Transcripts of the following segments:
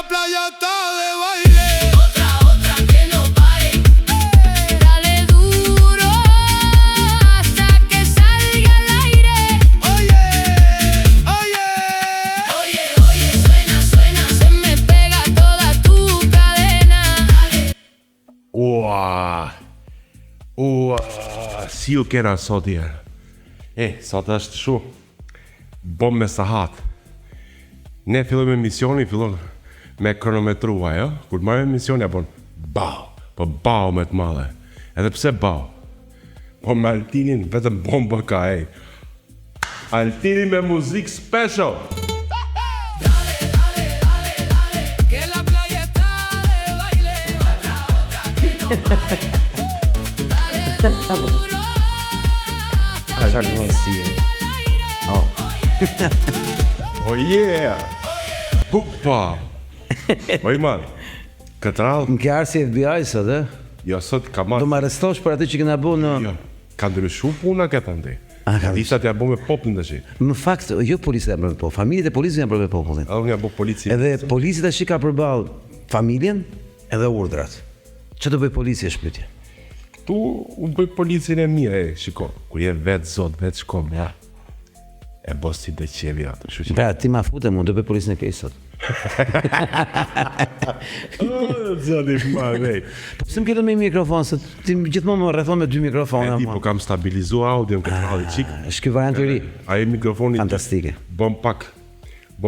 la playa está de baile. Otra que no pare. Dale duro hasta que salga al aire. Oye, oye. Oye, suena, se me pega toda tu cadena. Ua, si u kena sot djerë. Sot është shu, bom me sahat. Ne fillojmë emisioni, fillon me kronometrua, jo? Kur marrë emisioni, bon, bau, po bau me të madhe. Edhe pse bau? Po me Altinin vetëm bomba ka, Altini me muzik special. Que la playa está de baile. Otra que no pare. Çfarë do të sjellë? Oh yeah! Huppa! Oj man, këtë radhë, Më ke ardhur si FBI sot, e? jo sot ka Do marrë, më arrestosh për atë që kena bëu në... jo, ka ndryshu puna këta ndi. ka Disat ja bo me popullin të shi. Në fakt, jo policia janë bërë me popull, familjet e policit janë bërë me popullin. Edhe unë ja bo polici. Edhe policia tash ka përballë familjen edhe urdhrat. Çfarë do bëj policia shpytje? Tu u bëj policin e mirë, shiko, kur je vetë zot, vetë shkom, ja. E bo si të qevi atë, shu që... Pra, ti ma fute mu, do bëj policin e keq sot. Zoti ma, vej. Po pse më ke me mikrofon, se ti gjithmonë më rrethon me dy mikrofona. Ti po kam stabilizu audion këtë radhë qik. Është ky variant i ri. Aje mikrofoni... Fantastike. Bom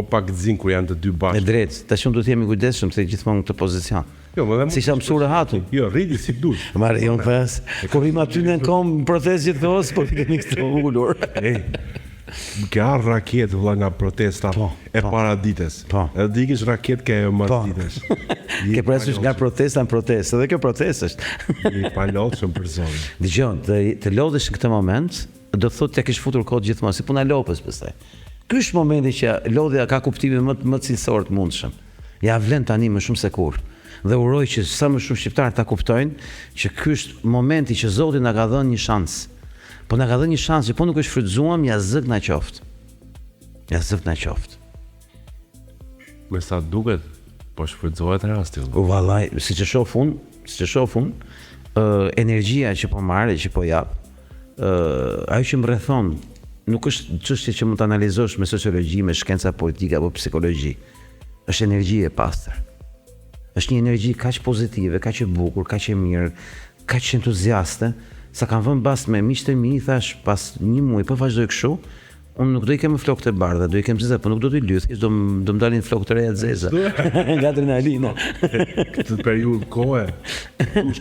pak dzin kur janë të dy E bashkë. drejtë, tash unë do të jemi kujdesshëm se gjithmonë në këtë pozicion. Jo, më dhe Si isha mësuar hatu. Jo, rriti si dush. Marë, jo në fes, kur im aty në kom protest gjithë po ti kemi këtë ullur. Më ke arë raket vëlla nga protesta e para ditës. Po. Edhe dikish raket ke e mas Po. ditës. Ke presush nga protesta në protestë, edhe kjo protestë është. I palotshëm për zonë. Dëgjon, të lodhesh në këtë moment, do të thotë t'ja kish futur kohë gjithmonë, si puna lopës pastaj. Ky është momenti që lodhja ka kuptimin më cilësor të mundshëm. Ja vlen tani më shumë se kur. Dhe uroj që sa më shumë shqiptarë ta kuptojnë që ky është momenti që Zoti na ka dhënë një shans. Po na ka dhënë një shans që po nuk është shfrytzuam, ja zëk na qoftë. Ja zëk na qoftë. Me sa duket, po shfrytëzohet rasti. Vallai, siç e shoh unë, energjia që po marrë, që po jap, ajo që më rrethon, nuk është çështje që mund ta analizosh me sociologji, me shkenca politike apo psikologji. Është energji e pastër. Është një energji kaq pozitive, kaq e bukur, kaq e mirë, kaq entuziaste, sa kanë vënë bast me miqtë e mi, thash pas një muaj, po vazhdoj kështu, unë nuk do i kem flokët e bardha, do i kem zeza, po nuk do t'i lyth, do më dalin flokët e reja të zeza. Nga adrenalina. Këtë periudhë kohë,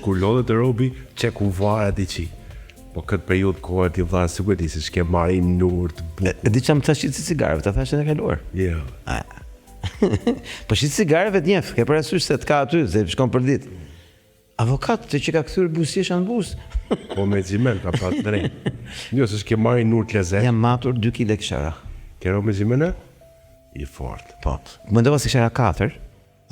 kur lodhet të robi, që ku vare ti qi. Po këtë periudhë kohë ti vëlla sigurisht ti s'ke marrë nur të bukur. E di çam tash si cigareve, ta thashë në kaluar. Jo. Po shit cigareve të njeh, ke parasysh se të ka aty, se shkon për ditë. Avokat të që ka kthyer buzëqesh në buzë. Po me ximel ka pas drejt. Jo, se s'ke marrë nur të lezet. Jam matur 2 kg kshara. Ke ro me ximene? I fort. Po. Mendova se kshara 4,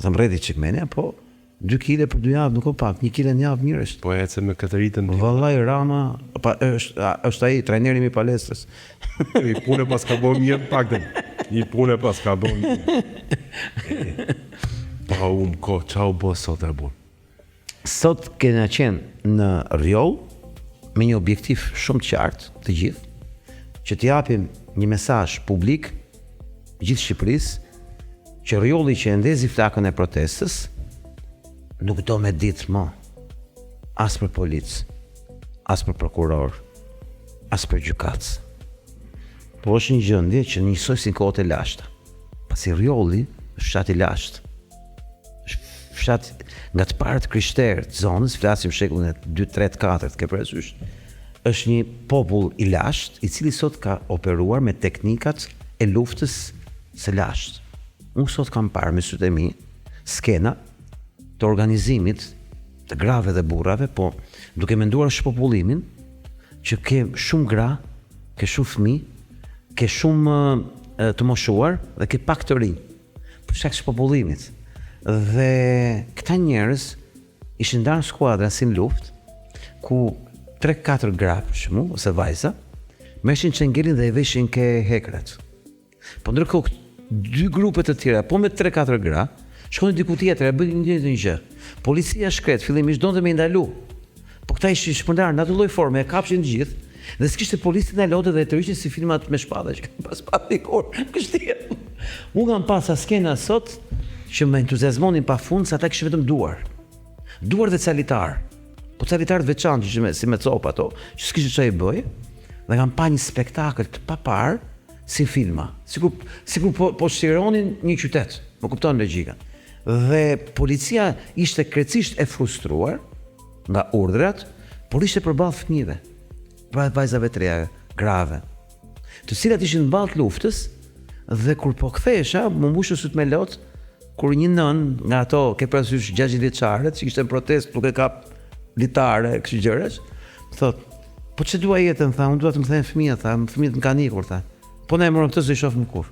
sa mbredhi çik menja, po 2 kg për 2 javë nuk o pak, 1 kg në javë mirë është. Po ecë me këtë ritëm. Vallai Rama, është ai trajneri i palestrës. I punë pas ka bën mirë paktën. I punë pas ka bën. Pa ko, çau bo sot e bun. Sot kena qenë në rjoll me një objektiv shumë të qartë të gjithë, që t'japim një mesazh publik gjithë Shqipërisë që rjolli që e ndezi flakën e protestës nuk do me ditë më as për policë, as për prokuror, as për gjykatës. Po është një gjendje që njësoj si në kohët e lashta. Pasi rjolli është fshat i lashtë. Fshat nga të parët krishterë të zonës, flasim shekullin e 2, 3, 4, ke parasysh. Është një popull i lashtë, i cili sot ka operuar me teknikat e luftës së lashtë. Unë sot kam parë me sytë e mi skena të organizimit të grave dhe burrave, po duke menduar shpopullimin që ke shumë gra, ke shumë fëmijë, ke shumë të moshuar dhe ke pak të rinj. Për shkak të shpopullimit. Dhe këta njerëz ishin ndarë skuadra si në luftë, ku 3-4 gra për shembull ose vajza merrshin çengelin dhe i veshin ke hekrat. Po ndërkohë dy grupe të tjera, po me 3-4 gra, Shkon diku tjetër, e bën një gjë. Policia shkret fillimisht donte me ndalu. Po këta ishin shpërndar në atë lloj forme, e kapshin të gjithë. Dhe s'kishte policin e lotë dhe të rriqin si filmat me shpadhe që kanë pas pati kur, kështia. Unë kam pas skena sot që më entuziazmonin pa fund se ata kishin vetëm duar. Duar dhe calitar. Po calitar të veçantë që si me copa ato, që s'kishte çfarë i bëj. Dhe kam pa një spektakël të papar si filma. Sikur po shtironin një qytet. Më kupton logjikën. Dhe policia ishte krejtësisht e frustruar nga urdhrat, por ishte përballë fëmijëve. Pra vajzave të reja, grave, të cilat ishin mbalt luftës, dhe kur po kthesha, më mbushë syt me lot, kur një nën nga ato ke parasysh 60 vjeçare, që kishte protestë duke kap litare, kështu gjërash, thot, po ç'e dua jetën, tha, unë dua të më kthehen fëmijët, tha, fëmijët më kanë ikur, tha. Po na e morën këtë s'e shoh më kur.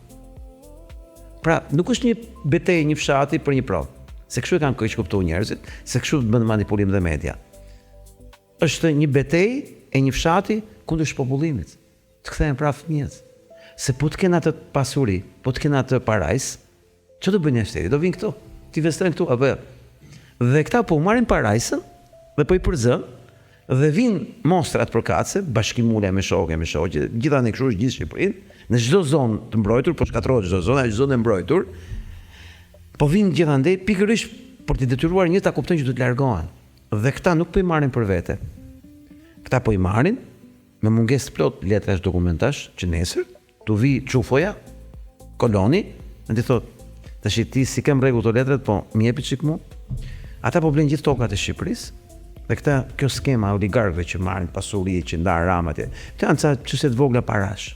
Pra, nuk është një betejë një fshati për një provë. Se kështu e kanë keq kuptuar njerëzit, se kështu bën manipulim dhe media. Është një betejë e një fshati kundër shpopullimit. Të kthehen prap fëmijët. Se po të kenë atë pasuri, po të kenë atë parajs, ç'do të bëjnë shteti? Do vinë këtu. Ti investojnë këtu apo? Dhe këta po marrin parajsën dhe po i përzën dhe vinë mostrat përkatëse, bashkimule me shokë, gjitha ne kështu gjithë Shqipërinë, në çdo zonë të mbrojtur, po shkatërrohet çdo zonë, çdo zonë e mbrojtur. Po vinë gjithandej pikërisht për të detyruar një ta kuptojnë që do të largohen. Dhe këta nuk po i marrin për vete. Këta po i marrin me mungesë plot letrash dokumentash që nesër tu vi çufoja, koloni, dhe ti thot, tash ti si kem rregull to letrat, po më jepi çik mua. Ata po blejnë gjithë tokat e Shqipërisë. Dhe këta, kjo skema oligarkëve që marrin pasuri, që ndan rama atje. Këta janë ca çështje të vogla parash.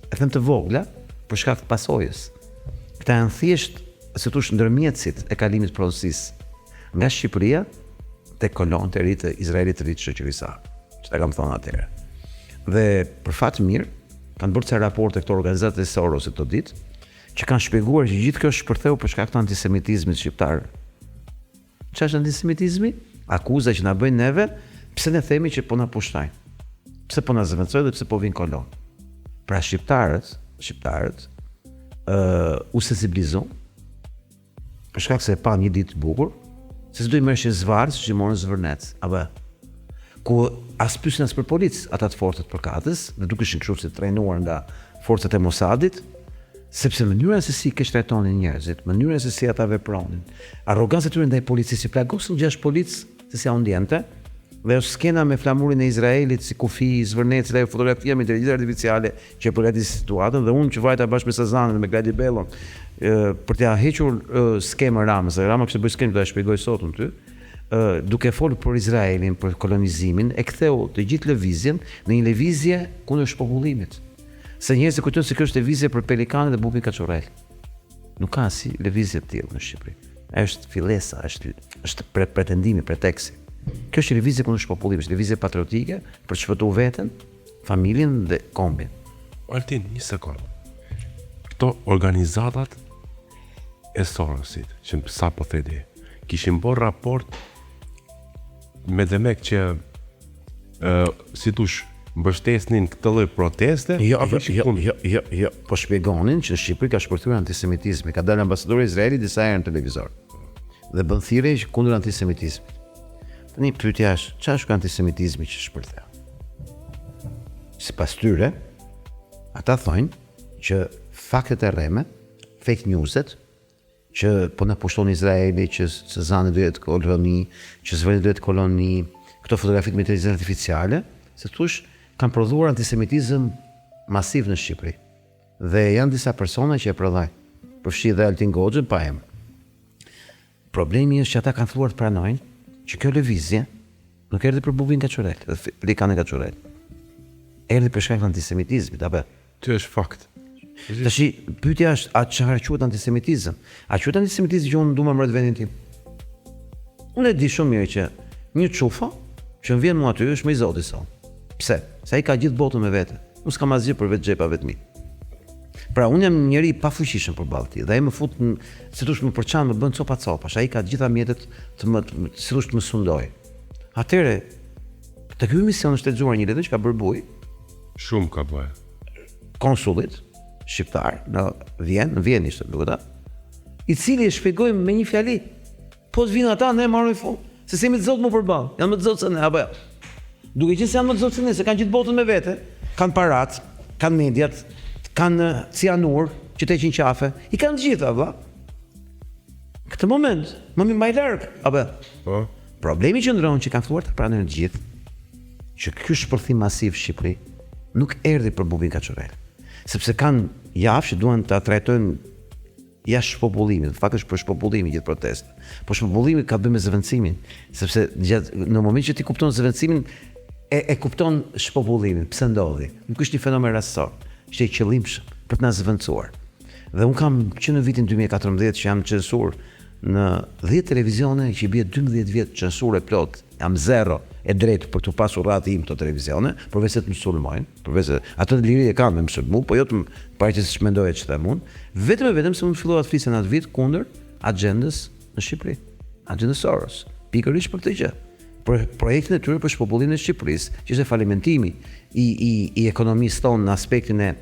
E them të vogla për shkak të pasojës. Këta janë thjesht, si thosh, ndërmjetësit e kalimit prodhësisë nga Shqipëria te kolonët e ri të Izraelit të ri të shoqërisë. Ç'ta kam thënë atëherë. Dhe për fat të mirë, kanë bërë ca raporte këto organizatat e Sorosit këto ditë, që kanë shpjeguar që gjithë kjo shpërtheu për shkak të antisemitizmit shqiptar. Ç'është antisemitizmi? Akuza që na bëjnë neve, pse ne themi që po na pushtojnë. Pse po na zëvendësojnë dhe pse po vinë kolon. Pra shqiptarët u sensibilizon për shkak se e pa një ditë të bukur, se s'do i merreshin zvarr, siç i morën zvërnec, apo ku as pyesin as për policë ata të forcat përkatës, dhe dukeshin kështu si trajnuar nga forcat e Mossadit, sepse mënyra se si keq trajtonin njerëzit, mënyra se si ata vepronin, arroganca e tyre ndaj policisë, si plagosën 6 policë se si ajo ndjente, dhe është skena me flamurin e Izraelit si kufi i zvërnecit, ajo fotografia me inteligjencë artificiale që e përgati situatën, dhe unë që vajta bashkë me Sazanën dhe me Gladi Bellon për t'ia hequr skemën Ramës. Rama kishte bërë skemë, do ta shpjegoj sot unë ty. Duke folur për Izraelin, për kolonizimin, e ktheu të gjithë lëvizjen në një lëvizje kundër shpopullimit. Se njerëzit kujtojnë se kjo është lëvizje për pelikanë dhe bubin kaçurrel. Nuk ka si lëvizje të tillë në Shqipëri. Është fillesa, është pretendimi, preteksi. Kjo është lëvizje kundër shpopullimit, është lëvizje patriotike për të shpëtuar veten, familjen dhe kombin. Altin, një sekond. Këto organizatat e Sorosit, që sa po thedi, kishin bërë raport me demek që si tush mbështesnin këtë lloj proteste. Jo, po shpjegonin që në Shqipëri ka shpërthyer antisemitizmi, ka dalë ambasadori i Izraelit disa herë në televizor dhe bën thirrje kundër antisemitizmit. Tani pyetja është, çfarë është antisemitizmi që shpërtheu? Sipas tyre, ata thonë që faktet e rreme, fake newset, që po na pushton Izraeli, që Sezani do jetë koloni, që Zveni do jetë koloni, këto fotografitë me inteligencë artificiale, se thosh kanë prodhuar antisemitizëm masiv në Shqipëri. Dhe janë disa persona që e prodhojnë, përfshi dhe Altin Goxhën pa emër. Problemi është që ata kanë filluar të pranojnë që kjo lëvizje nuk erdhi për bubin kaçurrel, pelikanë kaçurrel. Erdhi për shkak të antisemitizmit, apo? Ky është fakt. Tashi, pyetja është, a çfarë quhet antisemitizëm? A quhet antisemitizëm që unë dua më rreth vendin tim? Unë e di shumë mirë që një çufa që vjen mua aty është më i Zotit son. Pse? Se ai ka gjithë botën me vete. Unë s'kam asgjë për vetë xhepave të mi. Pra unë jam njëri pa fuqishëm përballë tij dhe ai më fut si thosh më përçan, më bën copa. Ai ka të gjitha mjetet të më si thosh të më sundoj. Atëre te ky mision është lexuar një letër që ka bërë buj shumë ka bërë konsullit shqiptar në Vjenë ishte duket. i cili e shpjegoi me një fjali. Po të vinë ata, ne marrëm fund. Se semi të zotë më përballë. Janë më të zotë se ne, apo jo. Duke qenë se janë më të zotë se ne, se kanë gjithë botën me vete, kanë parat, kanë mediat, kanë cianur, që të heqin qafe, i kanë të gjitha, vëlla. Këtë moment, më i larg, apo. Po. Problemi që ndron që kanë filluar të pranojnë të gjithë, që ky shpërthim masiv në Shqipëri nuk erdhi për Bubin Kaçorel, sepse kanë javë që duan ta trajtojnë jashtë shpopullimit, në fakt është për shpopullimin gjithë protesta. Po shpopullimi ka bënë me zëvendësimin, sepse në moment që ti kupton zëvendësimin e kupton shpopullimin, pse ndodhi. Nuk është një fenomen rastësor, është i qëllimshëm për të na zëvendësuar. Dhe un kam që në vitin 2014 që jam censur në 10 televizione që i bie 12 vjet censurë plot, jam zero e drejtë për të pasur rati im të televizione, përveç se të më sulmojnë, përveç se ato liri e kanë me më sulmu, po jo të më paraqes që mendoje që them unë, vetëm se më fillova të flisja atë vit kundër agjendës në Shqipëri, agjendës Soros, pikërisht për këtë gjë. Për projektin e tyre për shpopullimin e Shqipërisë, që është falimentimi i ekonomisë tonë në aspektin e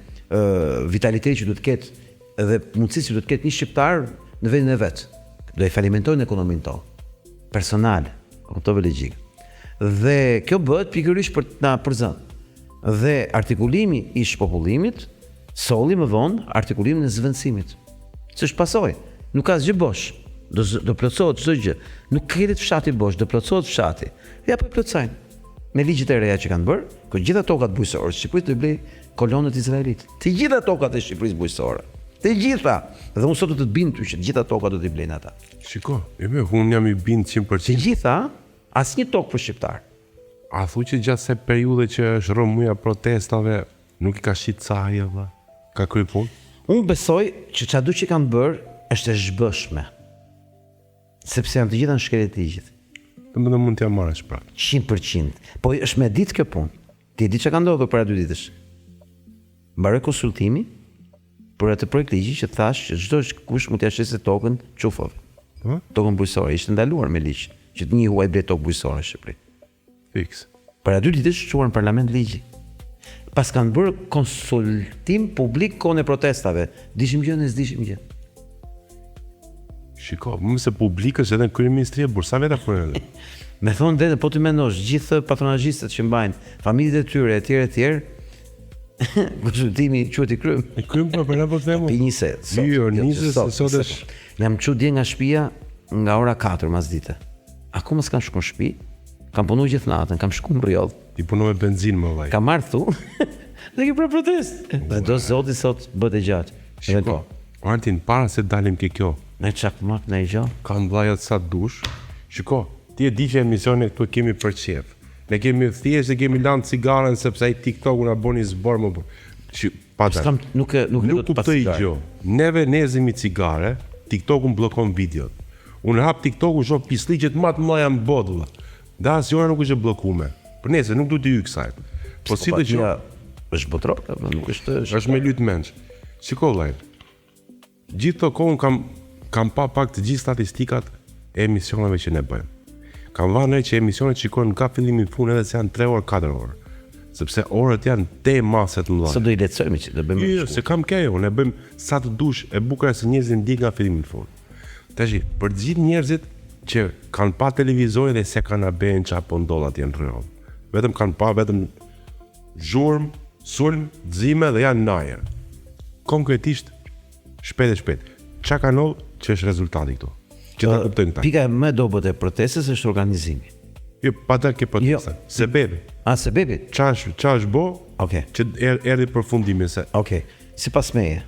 vitalitetit që duhet të ketë dhe mundësisë që duhet të ketë një shqiptar në vendin e vet. Do e falimentojnë ekonominë tonë, personale, kuptove logjik. Dhe kjo bëhet pikërisht për të na përzënë. Dhe artikulimi i shpopullimit solli më vonë artikulimin e zëvendësimit. S'është pasojë, nuk ka asgjë bosh. Do plotësohet çdo gjë. Nuk ka të fshati bosh, do plotësohet fshati. Ja po e plotësojnë. Me ligjet e reja që kanë bërë, ku gjitha tokat bujqësore të Shqipërisë do i blej kolonët izraelit. Të gjitha tokat e Shqipërisë bujqësore. Të gjitha. Dhe unë sot do të bind ty që të gjitha tokat do t'i blejnë ata. Shiko, unë jam i bind 100%. Të gjitha, asnjë tokë për shqiptar. A thu që gjatë se periudhe që është rëmuja protestave, nuk i ka shit caja, valla? Ka kry punë? Unë besoj që çado që kanë bërë është e zhbëshme. Sepse janë të gjitha në shkelet e ligjit. Domethënë mund t'ja marrësh prapë. 100%. Po është me ditë kjo punë. Ti e di çka ka ndodhur para 2 ditësh. Mbaroi konsultimi për atë projekt ligji që thash që çdo kush mund t'ia shesë tokën çufove. Tokën bujqësore ishte ndaluar me ligj, që të një huaj ble tokë bujqësore në Shqipëri. Fiks. Para 2 ditësh çuan në parlament ligji. Pas kanë bërë konsultim publik kohën e protestave, dishim gjë, ne s'dishim gjë. Shiko, më se publikës edhe në kryeministri e bursa veta punë. Me thonë dhe po të mendosh, gjithë patronazhistët që mbajnë familjet e tyre etj. Konsultimi quhet i krym. E krym për na po themu. Pi 20. Jo, 20 sot është. Ne jam çu dje nga shtëpia nga ora 4 masdite. Akoma s'kam shkuar në shtëpi. Kam punuar gjithë natën, kam shkuar në rrjedh. Ti punon me benzinë më vllai. Kam marrë thu. Dhe ke për protest. Dhe do zoti sot bëhet e gjatë. Shiko, Martin, para se dalim ke kjo, Ne çakmak në gjë. kanë vllajat sa dush. Shiko, ti e di që emisionin këtu kemi për qef. Ne kemi thjesht e kemi lanë cigaren sepse ai TikToku na boni zbor më bë. Pata. Nuk Nuk kuptoj gjë. Neve nezimi cigare, TikToku mblokon videot. Unë hap TikToku shoh pisliqet më të mëdha në botë. Valla. Da asnjëra nuk është e bllokuar. Për nesër nuk duhet të hyj kësaj. Po si të që është botror, nuk është. është me lyt menç. Shiko vllai. Gjithë të kohën kam pa pak të gjithë statistikat e emisioneve që ne bëjmë. Kam vënë që emisionet shikojnë nga fillimi në fund edhe se janë 3 orë, 4 orë. Sepse orët janë te mase të mëdha. Sa do i lehtësojmë që do bëjmë. Jo, se kam kjo, ne bëjmë sa të dush e bukur se njerëzit ndjek nga fillimi në fund. Tash, për të gjithë njerëzit që kanë pa televizorin dhe se kanë bën çapo ndodh atje në rrugë. Vetëm kanë pa vetëm zhurmë, sulm, xime dhe janë najer. Konkretisht shpejt. Çka ka ndodhur që është rezultati këtu? Që ta kuptojnë këta. Pika më dobët e protestës është organizimi. Jo, pata ke protesta. Sebebi. Sebebi. Qa është bo? Okej. Që erdhi përfundimi se. Okej. Sipas meje,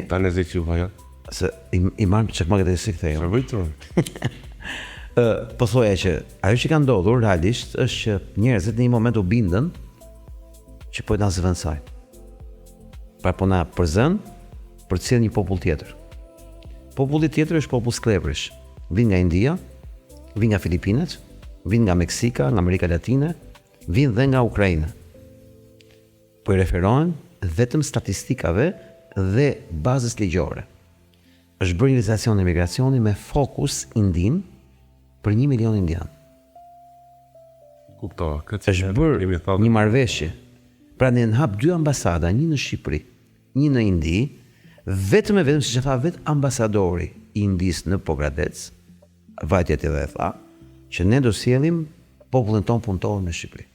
Ta në zëqë vaja. se i marrëm çakmakët e si kthejmë. Sa vëjtron. Po thoya që ajo që ka ndodhur realisht është që njerëzit në një moment u bindën që po na zëvendësoj. Pra po na përzën për të cilë një popull tjetër. Populli tjetër është popull skleprish. Vin nga India, vin nga Filipinet, vin nga Meksika, nga Amerika Latine, vin dhe nga Ukraina. Po i referohen vetëm statistikave dhe bazës ligjore. Është bërë një realizacion e migracioni me fokus indin për 1 milion indian. Kuptova. Këtë Është bërë një marrëveshje. Pra ne në hap 2 ambasada, një në Shqipëri, një në Indi, vetëm siç e tha vetë ambasadori Indis në Pogradec, vajtja ti dhe e tha, që ne do sjellim popullin ton punëtor në Shqipëri.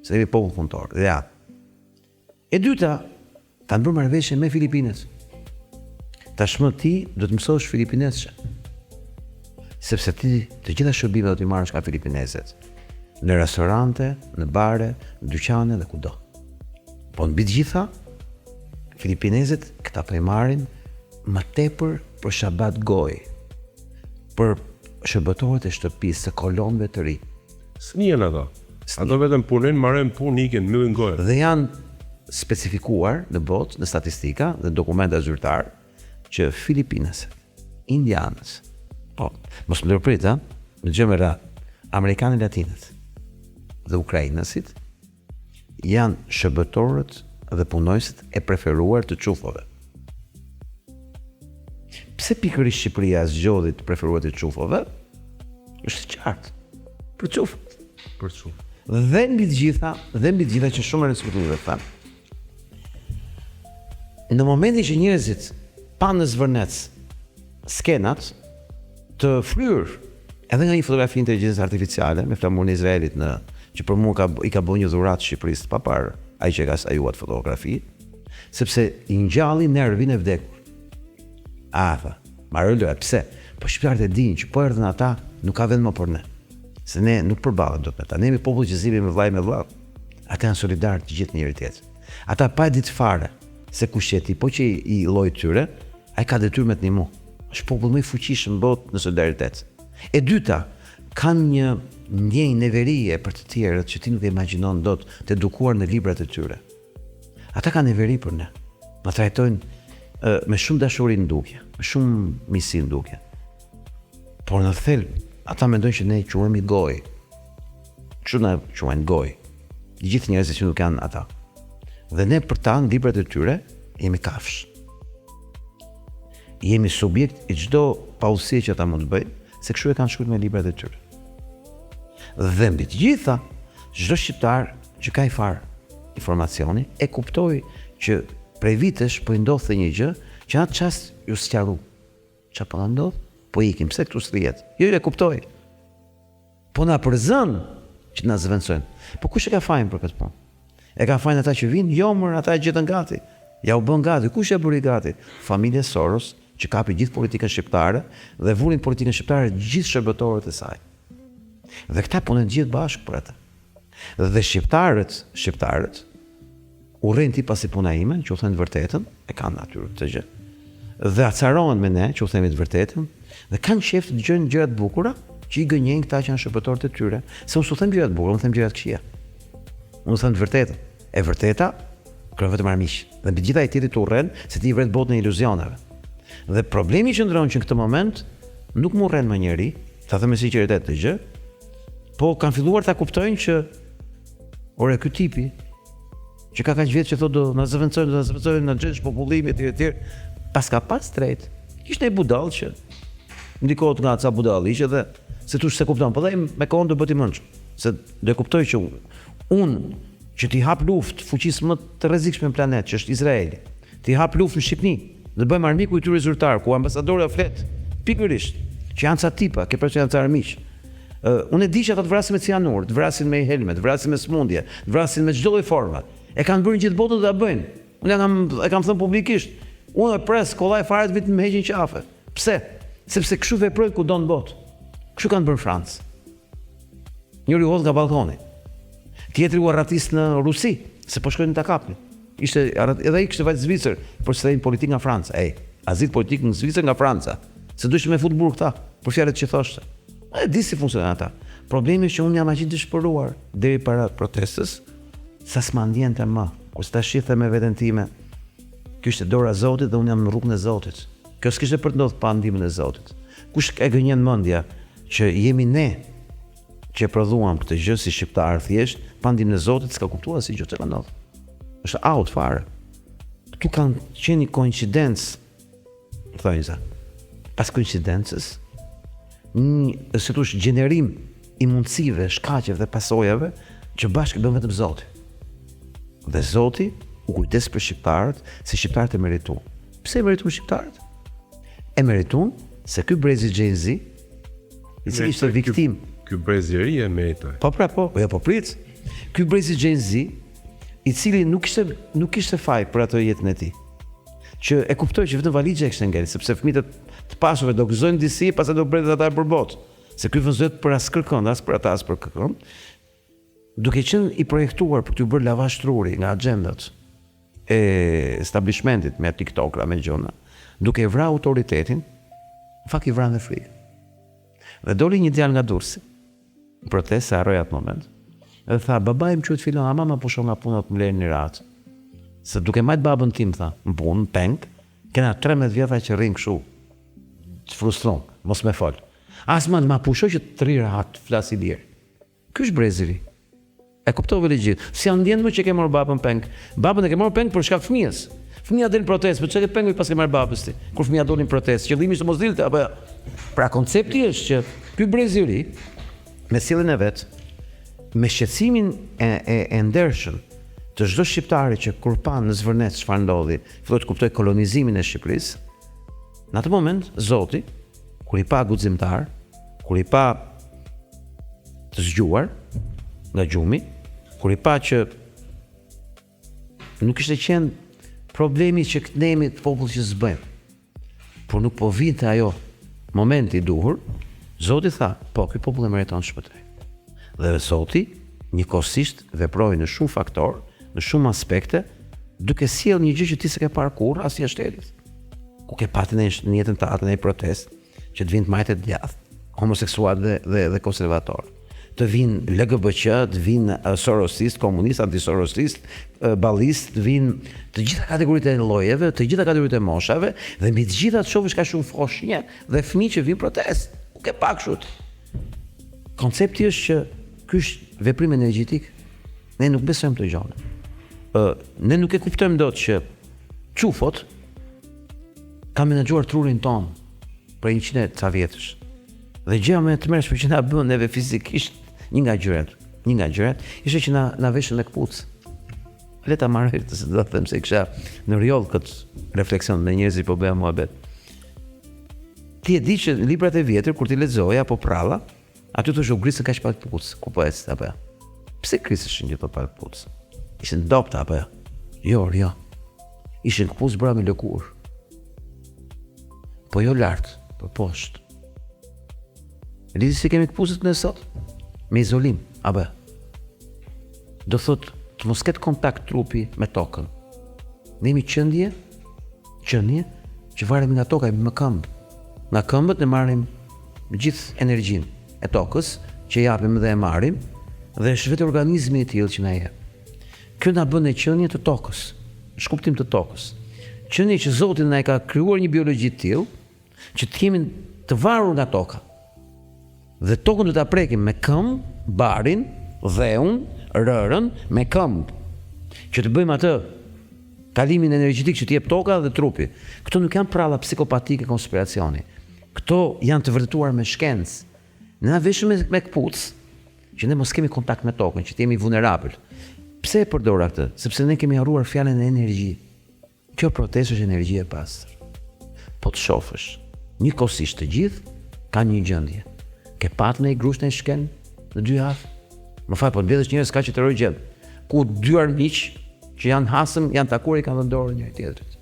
Se jemi popull punëtor, real. E dyta, kanë bërë marrëveshje me Filipinet. Tashmë ti do të mësosh filipinesishe. Sepse ti të gjitha shërbimet do t'i marrësh nga filipinezët. Në restorante, në bare, në dyqane dhe kudo. Po mbi të gjitha, filipinezët këta po i marrin më tepër për shabat goj, për shërbëtorët e shtëpisë, së kolonëve të ri. S'njen ato. Ato vetëm punojnë, marrin punë, ikin, mbyllin gojën. Dhe janë specifikuar në botë, në statistika dhe dokumenta zyrtar, që Filipinësët, indianës, po, mos më ndërprit, në gjëmë radhë, Amerikanë Latinët dhe Ukrainësit janë shërbëtorët dhe punojësit e preferuar të qufove. Pse pikërisht Shqipëria zgjodhi të preferuar të qufove? Është qartë. Për qufë. Për çfarë? Dhe mbi të gjitha që shumë e respektuar thënë. Në momentin që njerëzit panë në zvërnec skenat të fryrë edhe nga një fotografi inteligjencë artificiale me flamurin e Izraelit që për mua i ka bënë një dhuratë Shqipërisë pa parë ai që ka ajuar fotografi, sepse i ngjalli nervin e vdekur. Tha, marrë pse? Po shqiptarët e dinë që po erdhën ata nuk ka vend më për ne. Se ne nuk përballet dot me ta. Ne jemi popull që zihemi me vllaj me vllaj. Ata janë solidarë të gjithë njëri tjetrit. Ata pa ditë fare se kush je ti, po që i llojit tyre, ai ka detyrë me të ndihmu. Është popull më i fuqishëm në botë në solidaritet. E dyta, kanë një ndjenjë neverie për të tjerët që ti nuk e imagjinon dot të edukuar në librat e tyre. Ata kanë neveri për ne. Na trajtojnë me shumë dashuri në dukje, me shumë misi në dukje. Por në thelb, ata mendojnë që ne quhemi goj. Që na quajnë goj. I gjithë njerëzit që nuk janë ata. Dhe ne për ta në librat e tyre jemi kafsh. Jemi subjekt i çdo pausie që ata mund të bëjnë, se kështu e kanë shkruar me librat e tyre. Dhe mbi të gjitha, çdo shqiptar që ka i farë informacioni e kuptoi që prej vitesh po i ndodhte një gjë që atë çast ju sqaru. Çfarë po ndodh? Po ikim, pse këtu s'rrihet? Jo, e kuptoj. Po na përzën që na zëvendësojnë. Po kush e ka fajin për këtë punë? E ka fajin ata që vinë? Jo, ata e gjetën gati. Ja u bën gati. Kush e bëri gati? Familja Soros, që kapi gjithë politikën shqiptare dhe vulin politikën shqiptare gjithë shërbëtorët e saj. Dhe këta punojnë gjithë bashkë për atë. Dhe shqiptarët urrejnë ti pasi puna ime, që u thënë të vërtetën, e kanë natyrë të gjë. Dhe acarohen me ne, që u themi të vërtetën, dhe kanë qef të dëgjojnë gjërat bukura që i gënjejnë këta që janë shërbëtorët e tyre. Se unë s'u them gjërat bukura, unë them gjërat këqija. Unë them të vërtetën. E vërteta kërkon vetëm armiq. Dhe mbi gjitha i tjetrit të urren se ti i vret botën e iluzioneve. Dhe problemi që ndron që në këtë moment nuk më urren më njëri, ta them me sinqeritet të gjë, po kanë filluar ta kuptojnë që ore ky tipi që ka kaq vjet që thotë do na zëvendësojnë, na xhesh popullimit etj. Pas ka pas drejt. Ishte një budall që ndikohet nga ca budall ishte dhe se tush se kupton, po dhe me kohën do bëti mëndsh. Se do e kuptoj që unë që t'i hap luftë fuqisë më të rrezikshme në planet, që është Izraeli, t'i hap luftë në Shqipëri, dhe bëjmë armiku i tyre zyrtar, ku ambasadori flet pikërisht, që janë ca tipa, ke që janë ca armiq. Unë e di që ata të vrasin me cianur, të vrasin me helme, të vrasin me smundje, të vrasin me çdo lloj forma. E kanë bërë gjithë botën dhe ta bëjnë. Unë e kam thënë publikisht. Unë e pres kollaj fare të vitë me heqin qafe. Pse? Sepse kështu veprojnë kudo në botë. Kështu kanë bërë Francë. Njëri u hodh nga balkoni. Tjetri u arratis në Rusi, se po shkojnë ta kapnin. Edhe ai kishte vajt Zvicër, por s'thejnë politik nga Franca. Azit politik në Zvicër nga Franca. Se duhet me fut burg këta, për fjalët që thoshte. E di si funksionon ata. Problemi është që unë jam aq i dëshpëruar deri para protestës, sa s'ma ndjente më. Kur sta shithe me veten time. Ky është dora e Zotit dhe unë jam në rrugën e Zotit. Kjo s'kishte për të ndodhur pa ndihmën e Zotit. Kush e gënjen mendja që jemi ne që e prodhuam këtë gjë si shqiptar thjesht, pa ndihmën e Zotit s'ka kuptuar si gjë që ka ndodhur. Është out fare. Këtu kanë qenë një koincidencë, thojza. Pas koincidencës, se thosh gjenerim i mundësive, shkaqeve dhe pasojave që bashkë bën vetëm Zoti. Dhe Zoti u kujdes për shqiptarët, se shqiptarët e merituan. Pse e merituan shqiptarët? E merituan se ky brezi Gen Z, i cili ishte viktim. Ky brezi i ri e meritoi. Po prit. Ky brezi Gen Z, i cili nuk kishte faj për atë jetën e tij. Që e kuptoi që vetëm valixhe e kishte ngel, sepse fëmijët të pashëve do gëzojnë disi, pastaj do bretet ata për botë. Se ky vëzhgohet për as kërkon, as për ata, as për kërkon. Duke qenë i projektuar për të bërë lavazh truri nga agjendat e establishmentit me TikTokra, me gjona, duke vrarë autoritetin, në fakt i vranë dhe frikë. Dhe doli një djalë nga Durrësi, në protestë, se harroj atë moment, dhe tha, babai më quhet filon, ama më pushon nga puna të më lejnë një ratë. Se duke majt babën tim, tha, në punë, në peng, kena 13 vjetra që rrin kështu, të frustron, mos me fol. As ma pushoj që të rri rahat, flasi lirë. Ky është brezi i ri. E kuptove legjit. Si janë ndjen më që ke marrë babën peng. Babën e ke marrë peng për shkak të fëmijës. Fëmia del në protestë, po çka ke pengu pas ke marrë babës ti? Kur fëmia doli në protestë, qëllimi ishte mos dilte apo pra koncepti është që ky brezi i ri me sjelljen e vet, me shqetësimin e ndershëm të çdo shqiptari që kur pa në Zvërnec çfarë ndodhi, filloi të kuptoj kolonizimin e Shqipërisë. Në atë moment Zoti, kur i pa guximtar, kur i pa të zgjuar nga gjumi, kur i pa që nuk ishte qenë problemi që këtnemi të popull që s'bëjmë, por nuk po vinte ajo momenti i duhur, Zoti tha, po, ky popull e meriton shpëtej. Dhe Zoti njëkohësisht veproi në shumë faktor, në shumë aspekte, duke sjell një gjë që ti s'e ke parë kurrë as jashtë shtetit. Ku ke patë në jetën të atë në protest, që të vinë të majtet djathtë, homoseksual dhe konservator. Të vinë LGBTQ, të vinë sorosist, komunist, antisorosist, ballist, të vinë të gjitha kategoritë e llojeve, të gjitha kategoritë e moshave, dhe mbi të gjitha të shohësh ka shumë foshnjë dhe fëmijë që vinë protestë. Nuk e pak kështu. Koncepti është që ky është veprim energjetik. Ne nuk besojmë të gjona. Ne nuk e kuptojmë dot që çufot kanë menaxhuar trurin ton për 100 ca vjetësh. Dhe gjëja më e tmerrshme që na bën neve fizikisht, një nga gjërat, ishte që na veshën me kpucë. Le ta marrë se do të them se kisha në rjoll këtë refleksion me njerëzit po bëja muhabet. Ti e di që librat e vjetër kur ti lexoja apo pralla, aty thosh u grisën kaq pa kpucë, ku po ecë apo. Pse kriseshin gjithë pa kpucë? Ishin dopta apo jo? Jo. Ishin kpucë bëra me lëkurë. Po jo lart, po poshtë. Lidhi si kemi këpucët në sot? Me izolim, apo? Do thot të mos ketë kontakt trupi me tokën. Ne jemi qëndje që varemi nga toka, me këmbë. Nga këmbët ne marrim gjithë energjinë e tokës, që japim dhe e marrim, dhe është vetë organizmi i tillë që na jep. Kjo na bën në qëndje të tokës, në shkuptim të tokës. Qëndje që Zoti na e ka krijuar një biologji të tillë, që të jemi të varur nga toka. Dhe tokën do ta prekim me këmbë, barin, dheun, rërën, me këmbë. Që të bëjmë atë kalimin energjetik që të jep toka dhe trupi. Këto nuk janë pralla psikopatike konspiracioni. Këto janë të vërtetuar me shkencë. Ne na veshëm me kpucë, që ne mos kemi kontakt me tokën, që të jemi vulnerabël. Pse e përdor atë? Sepse ne kemi harruar fjalën e energji. Kjo protestë është energji e pastër. Po të shofësh, njëkohësisht të gjithë kanë një gjendje. Ke patë në i grusht në i shken në 2 javë. Më fal, po në vjetës njërës ka që të rojë gjendë. Ku 2 armiq që janë hasëm, janë takur i kanë dhëndorë njëri tjetrit.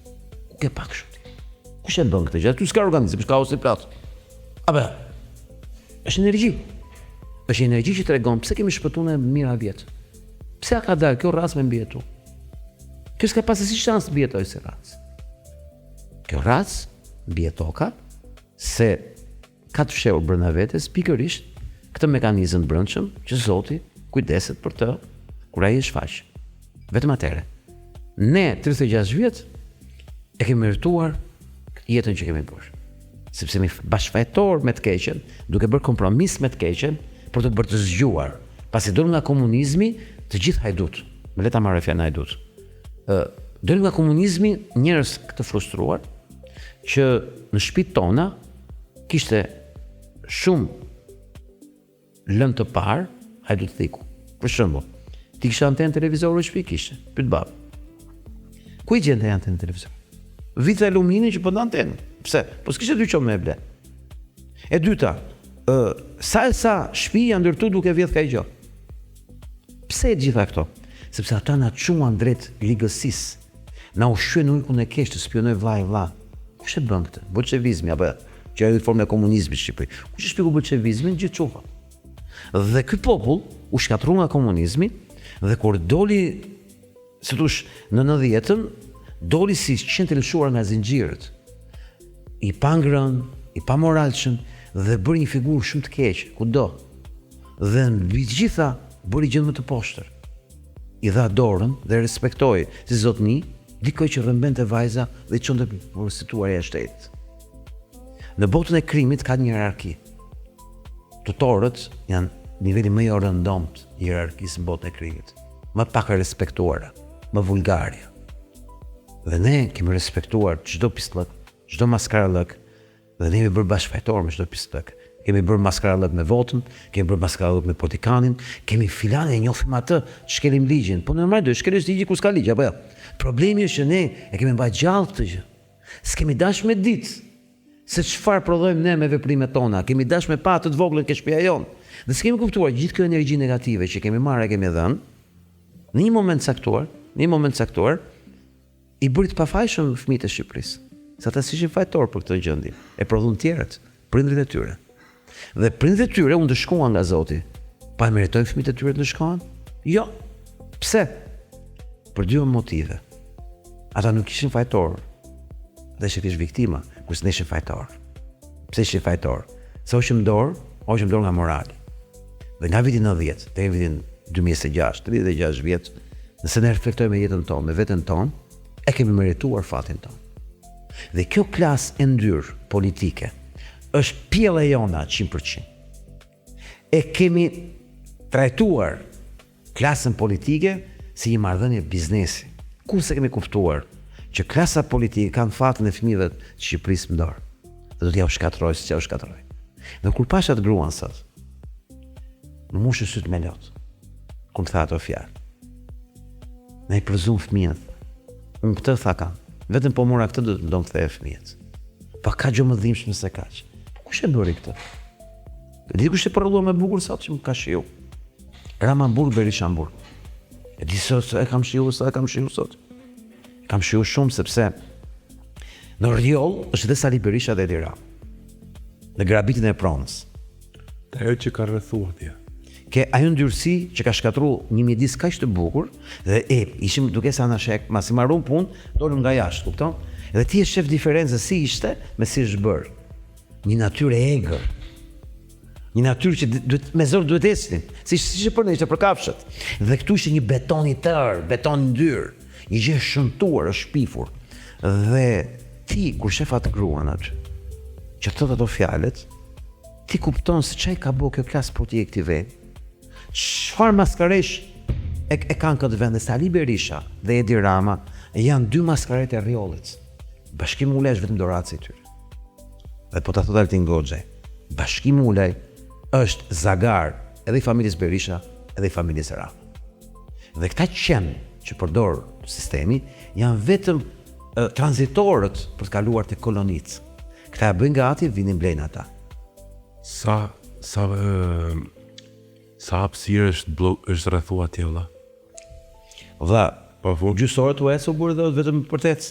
Ku ke pak shumë? Kush e bën këtë gjë? Tu s'ka organizim, s'ka ose platë. Abe, është energji. Është energji që tregon pse kemi shpëtuar në mira vjet. Pse ka dalë kjo rast me mbijetu? Kjo s'ka pasë si shans të mbijetoj se rast. Kjo rast mbijetoka se ka të fshehur brenda vetes pikërisht këtë mekanizëm të brendshëm që Zoti kujdeset për të kur ai e shfaq. Vetëm atëre. Ne 36 vjet e kemi merituar jetën që kemi bërë. Sepse mi bashkëfajtor me të keqen, duke bërë kompromis me të keqen për të bërë të zgjuar. Pasi dolëm nga komunizmi, të gjithë hajdut. Me le ta marrë fjalën hajdut. Dolëm nga komunizmi njerëz të frustruar që në shtëpitë tona kishte shumë lënë të parë hajdut thiku. Për shembull, ti kishe antenë televizore në shtëpi kishte, pyet bab. Ku i gjente antenë televizor? Vica alumini që po ndan antenë. Pse? Po s'kishte dy çomë meble. E dyta, sa shtëpi janë ndërtu duke vjedh kaj gjë. Pse e gjitha këto? Sepse ata na çuan drejt ligësisë. Na ushqyen ujkun e keq të spionoj vlla. Kush e bën këtë? Bolshevizmi apo që ajo formë e komunizmit në Shqipëri. Kush e shpjegoi bolshevizmin gjithë çufa? Dhe ky popull u shkatrua nga komunizmi dhe kur doli, si thosh, në 90-ën, doli si qenë të lëshuar nga zinxhirët. I pa ngrënë, i pa moralshëm dhe bëri një figurë shumë të keq kudo. Dhe mbi të gjitha bëri gjë më të poshtër. I dha dorën dhe respektoi si zotni dikoj që rrëmbente vajza dhe i çonte prostituarja e shtetit. Në botën e krimit ka një hierarki. Tutorët janë niveli më i rëndomt i hierarkisë në botën e krimit. Më pak e respektuara, më vulgarja. Dhe ne kemi respektuar çdo pistollëk, çdo maskarallëk, dhe ne jemi bërë bashkëfajtor me çdo pistollëk. Kemi bërë maskarallëk me votën, kemi bërë maskarallëk me politikanin, kemi filan e njohim atë, shkelim ligjin. Po normal do shkelësh ligji kur s'ka ligj apo jo. Problemi është që ne e kemi mbajtur gjallë këtë gjë. S'kemi dashur me ditë se çfarë prodhojmë ne me veprimet tona. Kemi dashur me pa të voglën ke shtëpia jon. Dhe s'kemi kuptuar gjithë kjo energji negative që kemi marrë e kemi dhënë. Në një moment caktuar, i bëri të pafajshëm fëmijët e Shqipërisë. Sa ata ishin fajtor për këtë gjendje. E prodhuan tjerët, prindrit e tyre. Dhe prindrit e tyre u ndëshkuan nga Zoti. Pa meritojnë fëmijët e tyre të ndëshkohen? Jo. Pse? Për dy motive. Ata nuk ishin fajtor. Ata ishin viktima, kur s'ishin fajtor. Pse ishin fajtor? Sa hoqëm dorë nga morali. Dhe nga viti 90 deri në vitin 2006, 36 vjet, nëse ne reflektojmë me jetën tonë, me veten tonë, e kemi merituar fatin tonë. Dhe kjo klasë e ndyrë politike është pjella jona 100%. E kemi trajtuar klasën politike si një marrëdhënie biznesi. Ku se kemi kuptuar që klasa politike kanë fatin e fëmijëve të Shqipërisë në dorë. Dhe do t'ja u shkatroj si t'ja u shkatroj. Dhe kur pash atë gruan sot, më mushë syt me lot. Kur tha ato fjalë. Ne i përzum fëmijët. Unë këtë tha kam. Vetëm po mora këtë do të më kthej fëmijët. Pa ka gjë më dhimbshme se kaq. Kush e bëri këtë? Di kush e porrëllua me bukur sot që më ka shiu. Ramanburg Berishamburg. E di sot e kam shiu sot. Kam shiu shumë sepse në Rjoll është dhe Sali Berisha dhe Edi Rama. Në grabitin e pronës. Ajo që ka rrethuar atje. Ke ajo ndyrësi që ka shkatruar një mjedis kaq të bukur dhe ishim duke sa na shek, masi marrun punë, dolëm nga jashtë, kupton? Edhe ti e shef diferencën si ishte me si është bërë. Një natyrë e egër. Një natyrë që me zor duhet ecnin, si ishte për ne, ishte për kafshët. Dhe këtu ishte një beton i tërë, beton ndyr, një gjë shëntuar, është shpifur. Dhe ti kur shef atë gruan atë, që thot ato fjalët, ti kupton se çai ka bëu kjo klasë politike këtij vendi. Çfarë maskaresh e kanë këtë vend? Sali Berisha dhe Edi Rama janë dy maskaret e Rjollit. Bashkimi Ulaj është vetëm doraci i tyre. Dhe po ta thot Altin Goxhaj, Bashkimi Ulaj është zagar edhe i familjes Berisha edhe i familjes Rama. Dhe këta qenë që përdor sistemi janë vetëm tranzitorët për të kaluar te kolonitë. Këta e bëjnë gati, vinin blejnë ata. Sa hapësirë është rrethuar atje vëlla? Vëlla, Po fund. gjysorët u esu burë dhe vetëm për tec.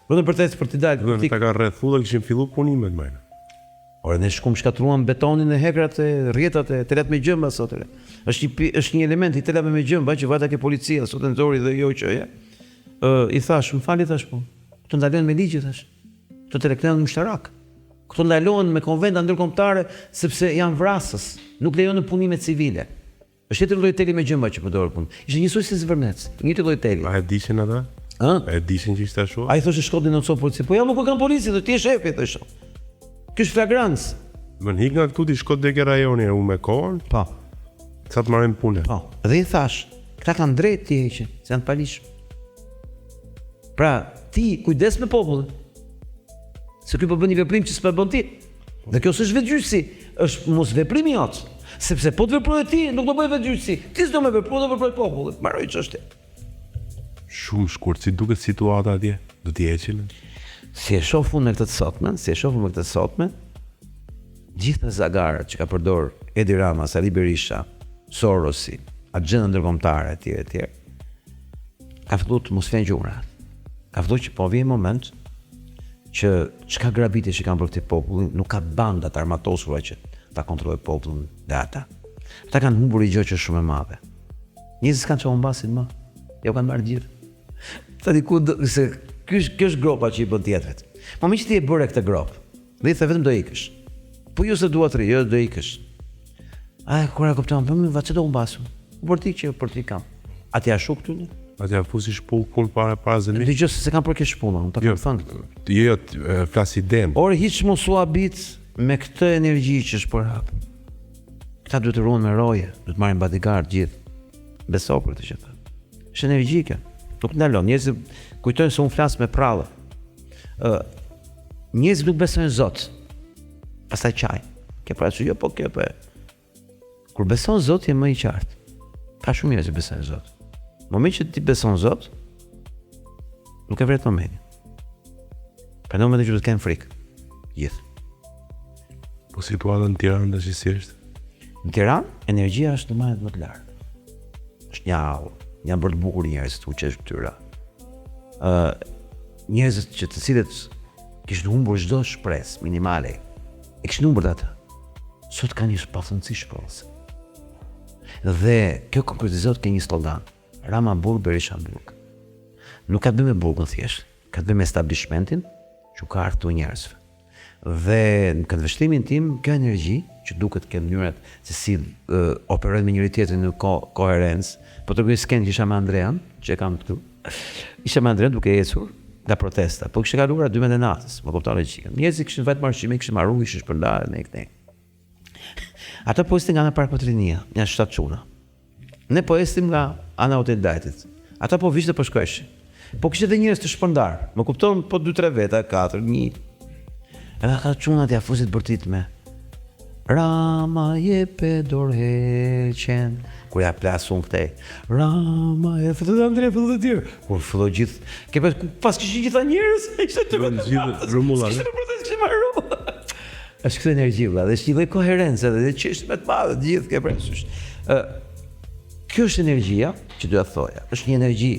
Vetëm për tec për t'i dalë. Vetëm ta kanë rrethuar dhe kishin filluar punimet më. Ore ne shkum shkatruan betonin e hekrat e rrjetat e telat me gjëmba sot. Është një element i telave me gjëmba që vajta ke policia sot e nxori dhe jo që i thash, më fali thash po. Këto ndalen me ligj thash. Këto teleknen mështarak. Këto ndalohen me konventa ndërkombëtare sepse janë vrasës, nuk lejon në punime civile. Është tjetër lloj teli me gjëmba që përdor punë. Ishte njësoj si zvërnec, një lloj teli. A e dishin ata? Ë? E dishin që ishte ashtu? Ai thoshte shkodin në polici. Po ja nuk kanë polici, do ti je shefi thosh. Ky është flagrancë. Më hik nga këtu ti shkot deri ke rajoni u me kohën, Po. sa të marrin punë. Po. Dhe i thash, këta kanë drejt ti heqin, se janë palishëm. Pra, ti kujdes me popullin. Se ky po bën një veprim që s'po bën ti. Dhe kjo s'është vetgjyqësi, është mos veprimi jot. Sepse po të veprojë ti, nuk do bëj vetgjyqësi. Ti s'do më veproj, do veproj populli. Mbaroj çështja. Shumë shkurt, si duket situata atje? Do t'i heqin? Si e shoh unë me këtë të sotmen, gjithë të zagarat që ka përdor Edi Rama, Sali Berisha, Sorosi, agjenda ndërkombëtare etj. Ka filluar të mos vjen gjura. Ka filluar që po vjen moment që çka grabitje që kanë për këtë popull, nuk ka banda të armatosura që ta kontrollojë popullin dhe ata. Ata kanë humbur një gjë që është shumë e madhe. Njerëzit s'kanë çfarë mbasin më. Jo kanë marrë gjithë. Ta diku se kjo është gropa që i bën tjetrit. Po më që ti e bëre këtë grop, dhe i the vetëm do ikësh. Po ju se dua të jo do ikësh. Kur e kupton, po më çdo mbasu. Portik që portik kam. Atë ja shuk këtu. Atja fusi shpull kun para zëni. Dëgjoj se kanë për këtë shpullën, unë ta kam thënë. Jo, flas idem. Ore hiç mos u habit me këtë energji që është për hap. Këta duhet të ruhen me roje, duhet të marrin bodyguard gjithë. Beso për të që thënë. Është energjike. Nuk ndalon. Njerëzit kujtojnë se unë flas me prallë. Njerëzit nuk besojnë Zot. Pastaj çaj. Ke parasysh jo po ke po. Kur beson Zot je më i qartë. Ka shumë njerëz që besojnë Zot. Moment që ti beson Zot, nuk e vret momentin. Për momentin që du të kenë frikë. Gjithë. Po situata në Tiranë tash si është? Në Tiranë, energjia është domosdoshmë më të lartë. Është një bërë të bukur njerëz të uqesh këtyra. Njerëzit që të cilët kishin humbur çdo shpresë minimale, e kishin humbur atë. Sot kanë një shpatëndësi shpallëse. Dhe kjo konkretizohet ke një slogan. Rama Burg, Berisha Burg. Nuk ka të bëjë me burgun thjesht, ka të bëjë me establishmentin që ka ardhur njerëzve. Dhe në këndvështrimin tim, kjo energji që duket ke mënyrat se si operojnë me njëri tjetrin në koherencë, po tregoj sken që isha me Andrean, që e kam këtu. Isha me Andrean duke ecur nga protesta, po kishte kaluar 12 natës, më kupton logjikën. Njerëzit kishin vetë marrë, kishin marrë, ishin shpërndarë ne këtej. Ata po ishin nga ana Park Patrinia, një 7 çuna. Ne po estim nga ana Hotel Dajtit. Ata po vishte po shkojshin. Po kishte edhe njerëz të shpërndar. Më kupton, po 2-3 veta, 4, 1. Edhe ata çunat ja fusit bërtit me Rama jepe dorëheqen. Kur ja plasun këtej. Rama e filloi Andrea filloi të tjerë. Kur filloi gjithë, ke pas kishin gjitha njerëz, ishte të gjithë rrumulla. Ishte protestë që marrë. Është këtë energji vëlla, dhe është një lloj koherencë dhe ç'është më të madhe gjithë ke parasysh. Kjo është energjia që do ta thoja. Është një energji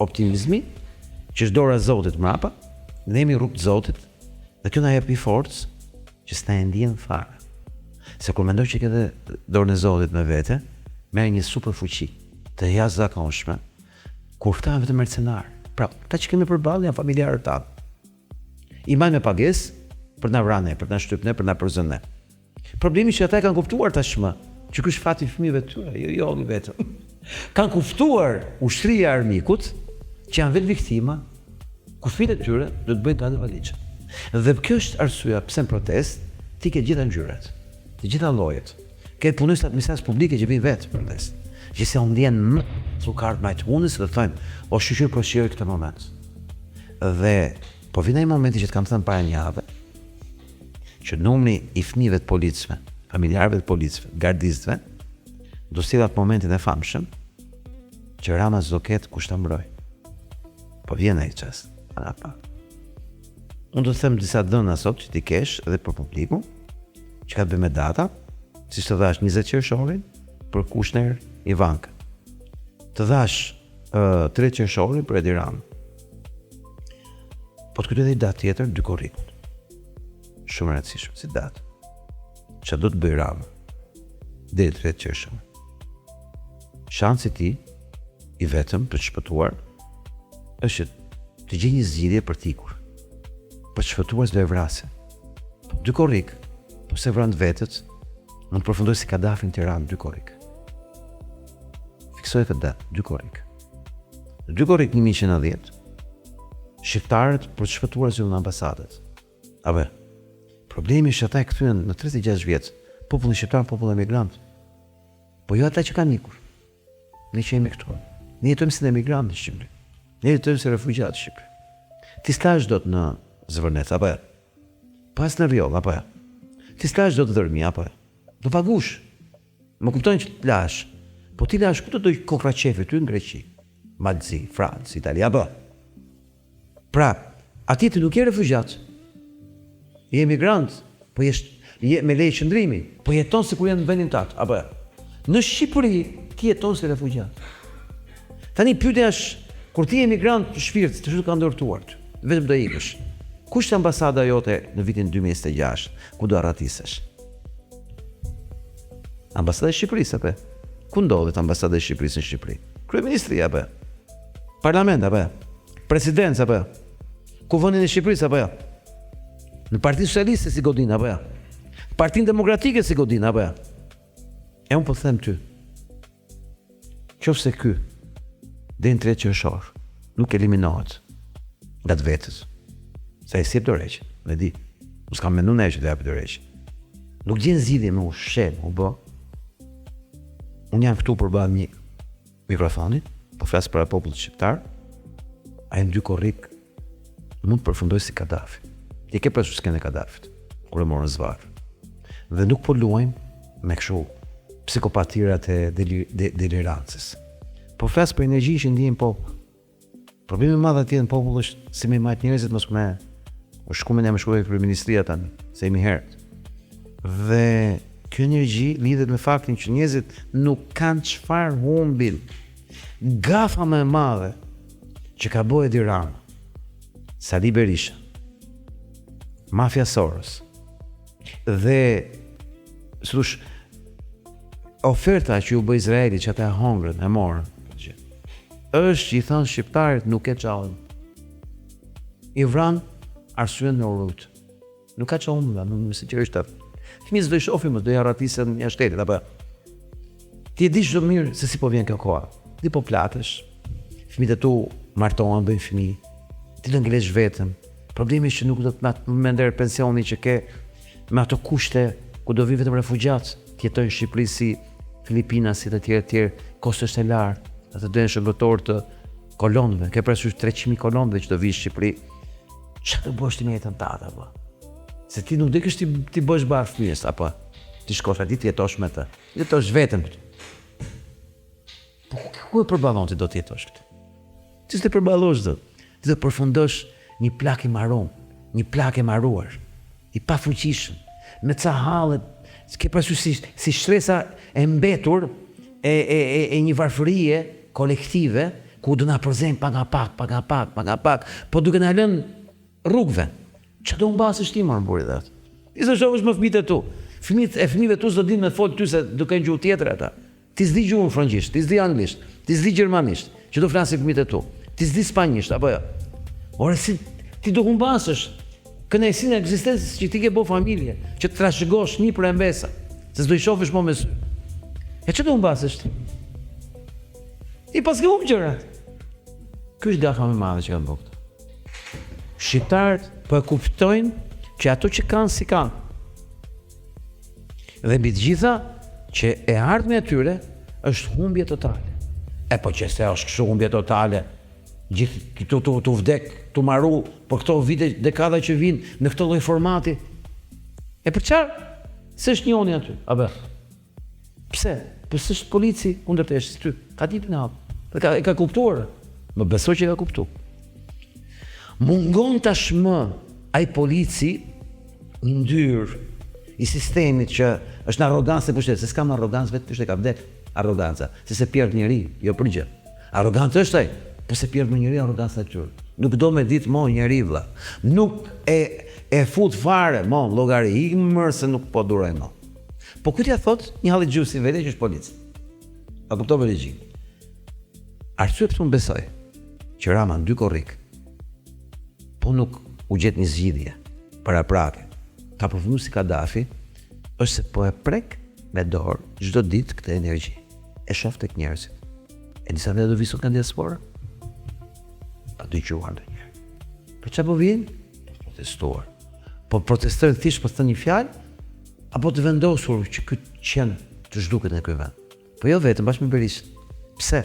optimizmi që është dora e Zotit mbrapa, ne jemi rrugt Zotit dhe kjo na jep forcë që s'na e ndjen fare. Se kur mendoj që ke dhe dorën e Zotit me vete, merr një super fuqi të jashtëzakonshme, kur këta janë vetëm mercenar. Pra, ata që kemi përballë janë familjarët tanë. I mbajnë me pagesë për na vranë, për na shtypne, për na përzënë. Problemi që ata e kanë kuptuar tashmë, që ky është fati i fëmijëve të tyre, jo vetëm. Kanë kuptuar ushtria e armikut që janë vetë viktima, ku fëmijët e tyre do të bëjnë anë valizhe. Dhe kjo është arsyeja pse në protest ti ke gjitha ngjyrat, të gjitha llojet. Ke punësues të administratës publike që vinë vetë protest. Që se u ndjen më cukart më të hundës dhe thonë, o shoqëri po shijoj këtë moment. Dhe po vjen ai momenti që të kam thënë para një jave, që numri i fëmijëve të policëve, familjarëve të policëve, gardistëve, do sjell atë momentin e famshëm që Rama s'do ketë kush ta mbroj. Po vjen ai çast. Unë do të them disa dhëna sot që ti kesh edhe për publikun, që ka të bëjë me data, siç të dhash 20 qershorin për Kushner Ivanka. Të dhash 3 qershorin për Edi Rama. Po të kujtoj edhe datë tjetër 2 korrikut. Shumë e rëndësishme si datë. Çfarë do të bëj Rama? Deri 3 qershor. Shansi ti i vetëm për të shpëtuar është të gjej një zgjidhje për të ikur. Për të shpëtuar s'do e vrasë. 2 korrik, po se vran vetët, mund të përfundoj si Kadafi në Tiranë 2 korrik. Fiksoj këtë datë, 2 korrik. 2 korrik 1990, shqiptarët për të shpëtuar zëllën ambasadet. Abe, problemi është ata e kthyen në 36 vjet, popullin shqiptar, popull emigrant. Po jo ata që kanë ikur. Ne që jemi këtu. Ne jetojmë si emigrantë në Shqipëri. Ne jetojmë si refugjatë në Shqipëri. Ti stash dot në Zvërnet, apo jo? Pas në Rjoll, apo jo? Ti stash dot në Dërmi, apo jo? Do pagush. Më kuptojnë që të lash. Po ti lash ku të doj Kokraqefi ty në Greqi? Malzi, Francë, Itali, apo? Pra, atje ti nuk je refugjat. Je emigrant, po me lejë qëndrimi, po jeton sikur janë në vendin tat, apo në Shqipëri ti jeton si refugjat. Tani pyetja është, kur ti je emigrant të shpirt, të ka ndërtuar, vetëm do ikësh. Ku është ambasada jote në vitin 2026? Ku do arratisesh? Ambasada e Shqipërisë apo? Ku ndodhet ambasada e Shqipërisë në Shqipëri? Kryeministri apo? Parlament apo? Presidencë apo? Kuvendin e Shqipërisë apo? Në Partinë Socialiste si godin apo? Partinë Demokratike si godin apo? E unë po them ty. Qofse ky deri në 3 qershor nuk eliminohet nga të vetës. Sa e sjep dorëheqje, e di. Mos kam menduar ne që të japë dorëheqje. Nuk gjen zgjidhje me u shel, u bë. Unë jam këtu përballë një mikrofonit, po flas për popullin shqiptar. Ai në dy korrik mund të përfundoj si Kadafi. Ti ke pasur skenën e Kadafit, kur e morën zvarr. Dhe nuk po luajmë me kështu psikopatirat e delirancës. Po flas për energji që ndjen popull. Problemi më madh atje në popull është si me majt njerëzit mos me u shkumen jam shkuar për ministria tani, se jemi herët. Dhe kjo energji lidhet me faktin që njerëzit nuk kanë çfarë humbin. Gafa më e madhe që ka bëu Edi Rama, Sali Berisha, Mafia Soros dhe thosh oferta që u bë Izraelit që ata hongrën e morën, është që i thënë shqiptarit nuk e çallën. I vran arsyen në rrugë. Nuk ka çon nga, nuk sinqerisht atë. Fëmijët do i shohim, do i arratisen një shtetit apo. Ti e di çdo mirë se si po vjen kjo koha. Ti po platesh. Fëmijët e tu martohen, bëjnë fëmijë. Ti do ngelesh vetëm. Problemi është që nuk do të më nder pensioni që ke me ato kushte ku do vi vetëm refugjat, të jetojnë në Shqipëri si Filipina, si të tjerë, kosto është e lartë. Ata do të shërbëtor të kolonëve, ke parasysh 300.000 kolonëve që do vinë në Shqipëri. Çfarë do bësh ti me jetën tënde apo? Se ti nuk dikesh ti bësh bar fëmijës apo ti shkosh aty të jetosh me të. Jetosh vetëm. Po ku e përballon ti do të jetosh këtu? Ti s'e përballosh dot. Ti do të përfundosh një plak i marron, një plak e marruar, i pafuqishëm, me ca hallet, ke parasysh si shtresa e mbetur e një varfërie kolektive ku do na përzejnë pak nga pak, po duke na lënë rrugëve. Çfarë do mbasësh ti më buri dhat? Ti s'e shohësh më fëmijët e tu. Fëmijët tu s'do dinë me fol ty se do kanë gjuhë tjetër ata. Ti s'di gjuhën frëngjisht, ti s'di anglisht, ti s'di gjermanisht, që do flasin fëmijët e tu. Ti s'di spanjisht apo jo. Ora si ti do humbasësh kënaqësinë e ekzistencës që ti ke bë familje, që të trashëgosh një për embesa, se s'do i shohësh më me sy. E që do humbasësh ti? Ti pas ke humbë gjërat. Ky është gafa më e madhe që kanë bërë këto. Shqiptarët po e kuptojnë që ato që kanë si kanë. Dhe mbi të gjitha që e ardhmja e tyre është humbje totale. E po që se është kështu humbje totale, gjithë tu vdek, tu marru për këto vite, dekada që vinë në këto lloj formati. E për çfarë? Se është njëoni aty, apo? Pse? Po s'është polici kundër tesh si ty. Ka ditë në hap. E ka kuptuar. Më besoj që e ka kuptuar. Mungon tashmë ai polici i ndyrë i sistemit që është në arrogancë e pushtetit, se s'kam arrogancë vetë pushtet ka vdek arroganca, se pierd njëri, jo për gjë. Arrogancë është ai, po se pierd më njëri arroganca e tyre. Nuk do me ditë mo njëri vlla. Nuk e fut fare mo llogari ikmër se nuk po duroj mo. Po këtë ja thot një halli gjusi vetë që është polici. A kuptove ligjin? Arsye pse unë besoj që Rama në 2 korrik po nuk u gjet një zgjidhje paraprake. Ka përfunduar si Kadafi, është se po e prek me dorë çdo ditë këtë energji. E shoh tek njerëzit. E disa vetë do visot kanë diaspora? Pa dëgjuar ndonjëherë. Po çfarë po vjen? Protestuar. Po protestojnë thjesht për të thënë një fjalë apo të vendosur që ky qen të zhduket në ky vend. Po jo vetëm bashkë me Berishën. Pse?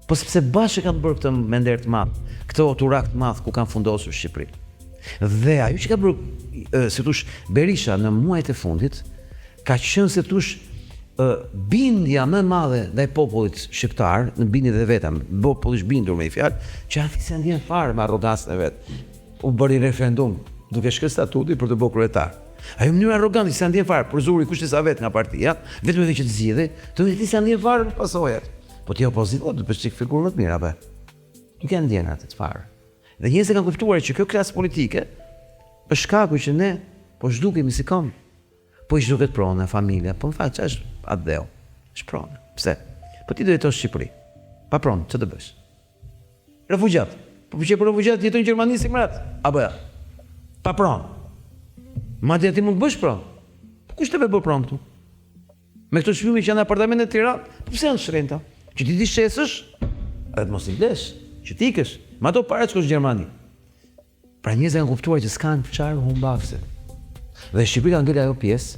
Po sepse bashkë kanë bërë këtë me nder të madh, këtë oturak të madh ku kanë fundosur Shqipërinë. Dhe ajo që ka bërë, si thosh, Berisha në muajt e fundit, ka qenë si thosh bindja më e madhe ndaj popullit shqiptar, në bindje dhe vetëm, populli bindur me një fjalë, që ati se ndjen fare me arrogancën e vet. U bëri referendum duke shkruar statuti për të bërë kryetar. Ajo mënyrë arrogante që s'ja ndjen fare, për zuri kush e sa vet nga partia, vetëm edhe që të zgjidhej, të vetë s'ja ndjen fare pasojat. Po ti opozitë, do të bësh çik figurë më të mirë apo? Nuk janë ndjen atë të fare. Dhe njerëzit kanë kuptuar që kjo klasë politike është shkaku që ne po zhdukemi si kom. Po i zhduket prona, familja, po në fakt ç'është atë dheu? Është prona. Pse? Po ti do jetosh në Shqipëri. Pa pronë, ç'të bësh? Refugjat. Po që për refugjat jetojnë në Gjermani si mrat. Apo ja. Pa pronë. Madje ti mund të bësh pronë. Po kush të bë pronë këtu? Me këto shpyme që janë në apartamente të Tiranë, po pse janë shrenta? Që ti shesësh, edhe të mos i blesh, që ti ikësh. Ma ato para shkosh në Gjermani. Pra njerëzit kanë kuptuar që s'kan çfarë humbakse. Dhe Shqipëria ka ngel ajo pjesë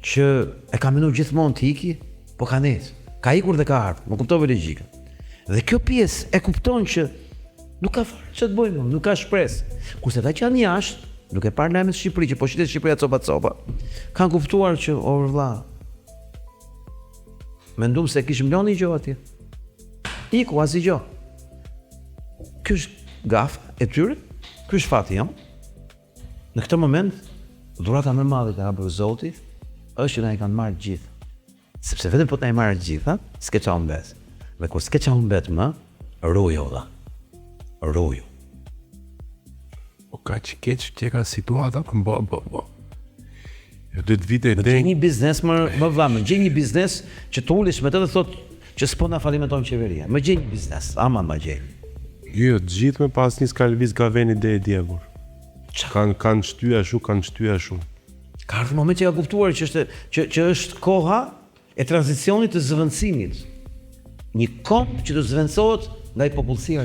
që e ka menuar gjithmonë të iki, po ka nejtë. Ka ikur dhe ka ardhur, më kuptove logjikën. Dhe kjo pjesë e kupton që nuk ka fare ç'të bëjmë, nuk ka shpresë. Kurse ata që janë jashtë, nuk e parë lajmet Shqipëri që po shitet Shqipëria copa, kanë kuptuar që o vëlla. Mendum se kish mbloni gjë atje. Iku asgjë. Ky është gafa e tyre, ky është fati jam. Në këtë moment, dhurata më e madhe që ka bërë Zoti është që na i kanë marrë gjithë. Sepse vetëm po të na i marrë gjitha, s'ke qa humbet. Dhe kur s'ke qa humbet më, ruju dha. Ruju. O ka që keq që ka situata, bo. E 2 vite e Gjej një biznes më vëlla, gjej një biznes që të ulish me të dhe thot që s'po na falimentojmë qeveria. Më gjej një biznes, aman ma gjej. Jo, të gjithë me pas një s'ka lëviz ka veni dhe e djevur. Kanë shtyja shu. Ka ardhur moment që ka kuptuar që është koha e tranzicionit të zëvendësimit. Një komp që do zëvendësohet nga i popullsia,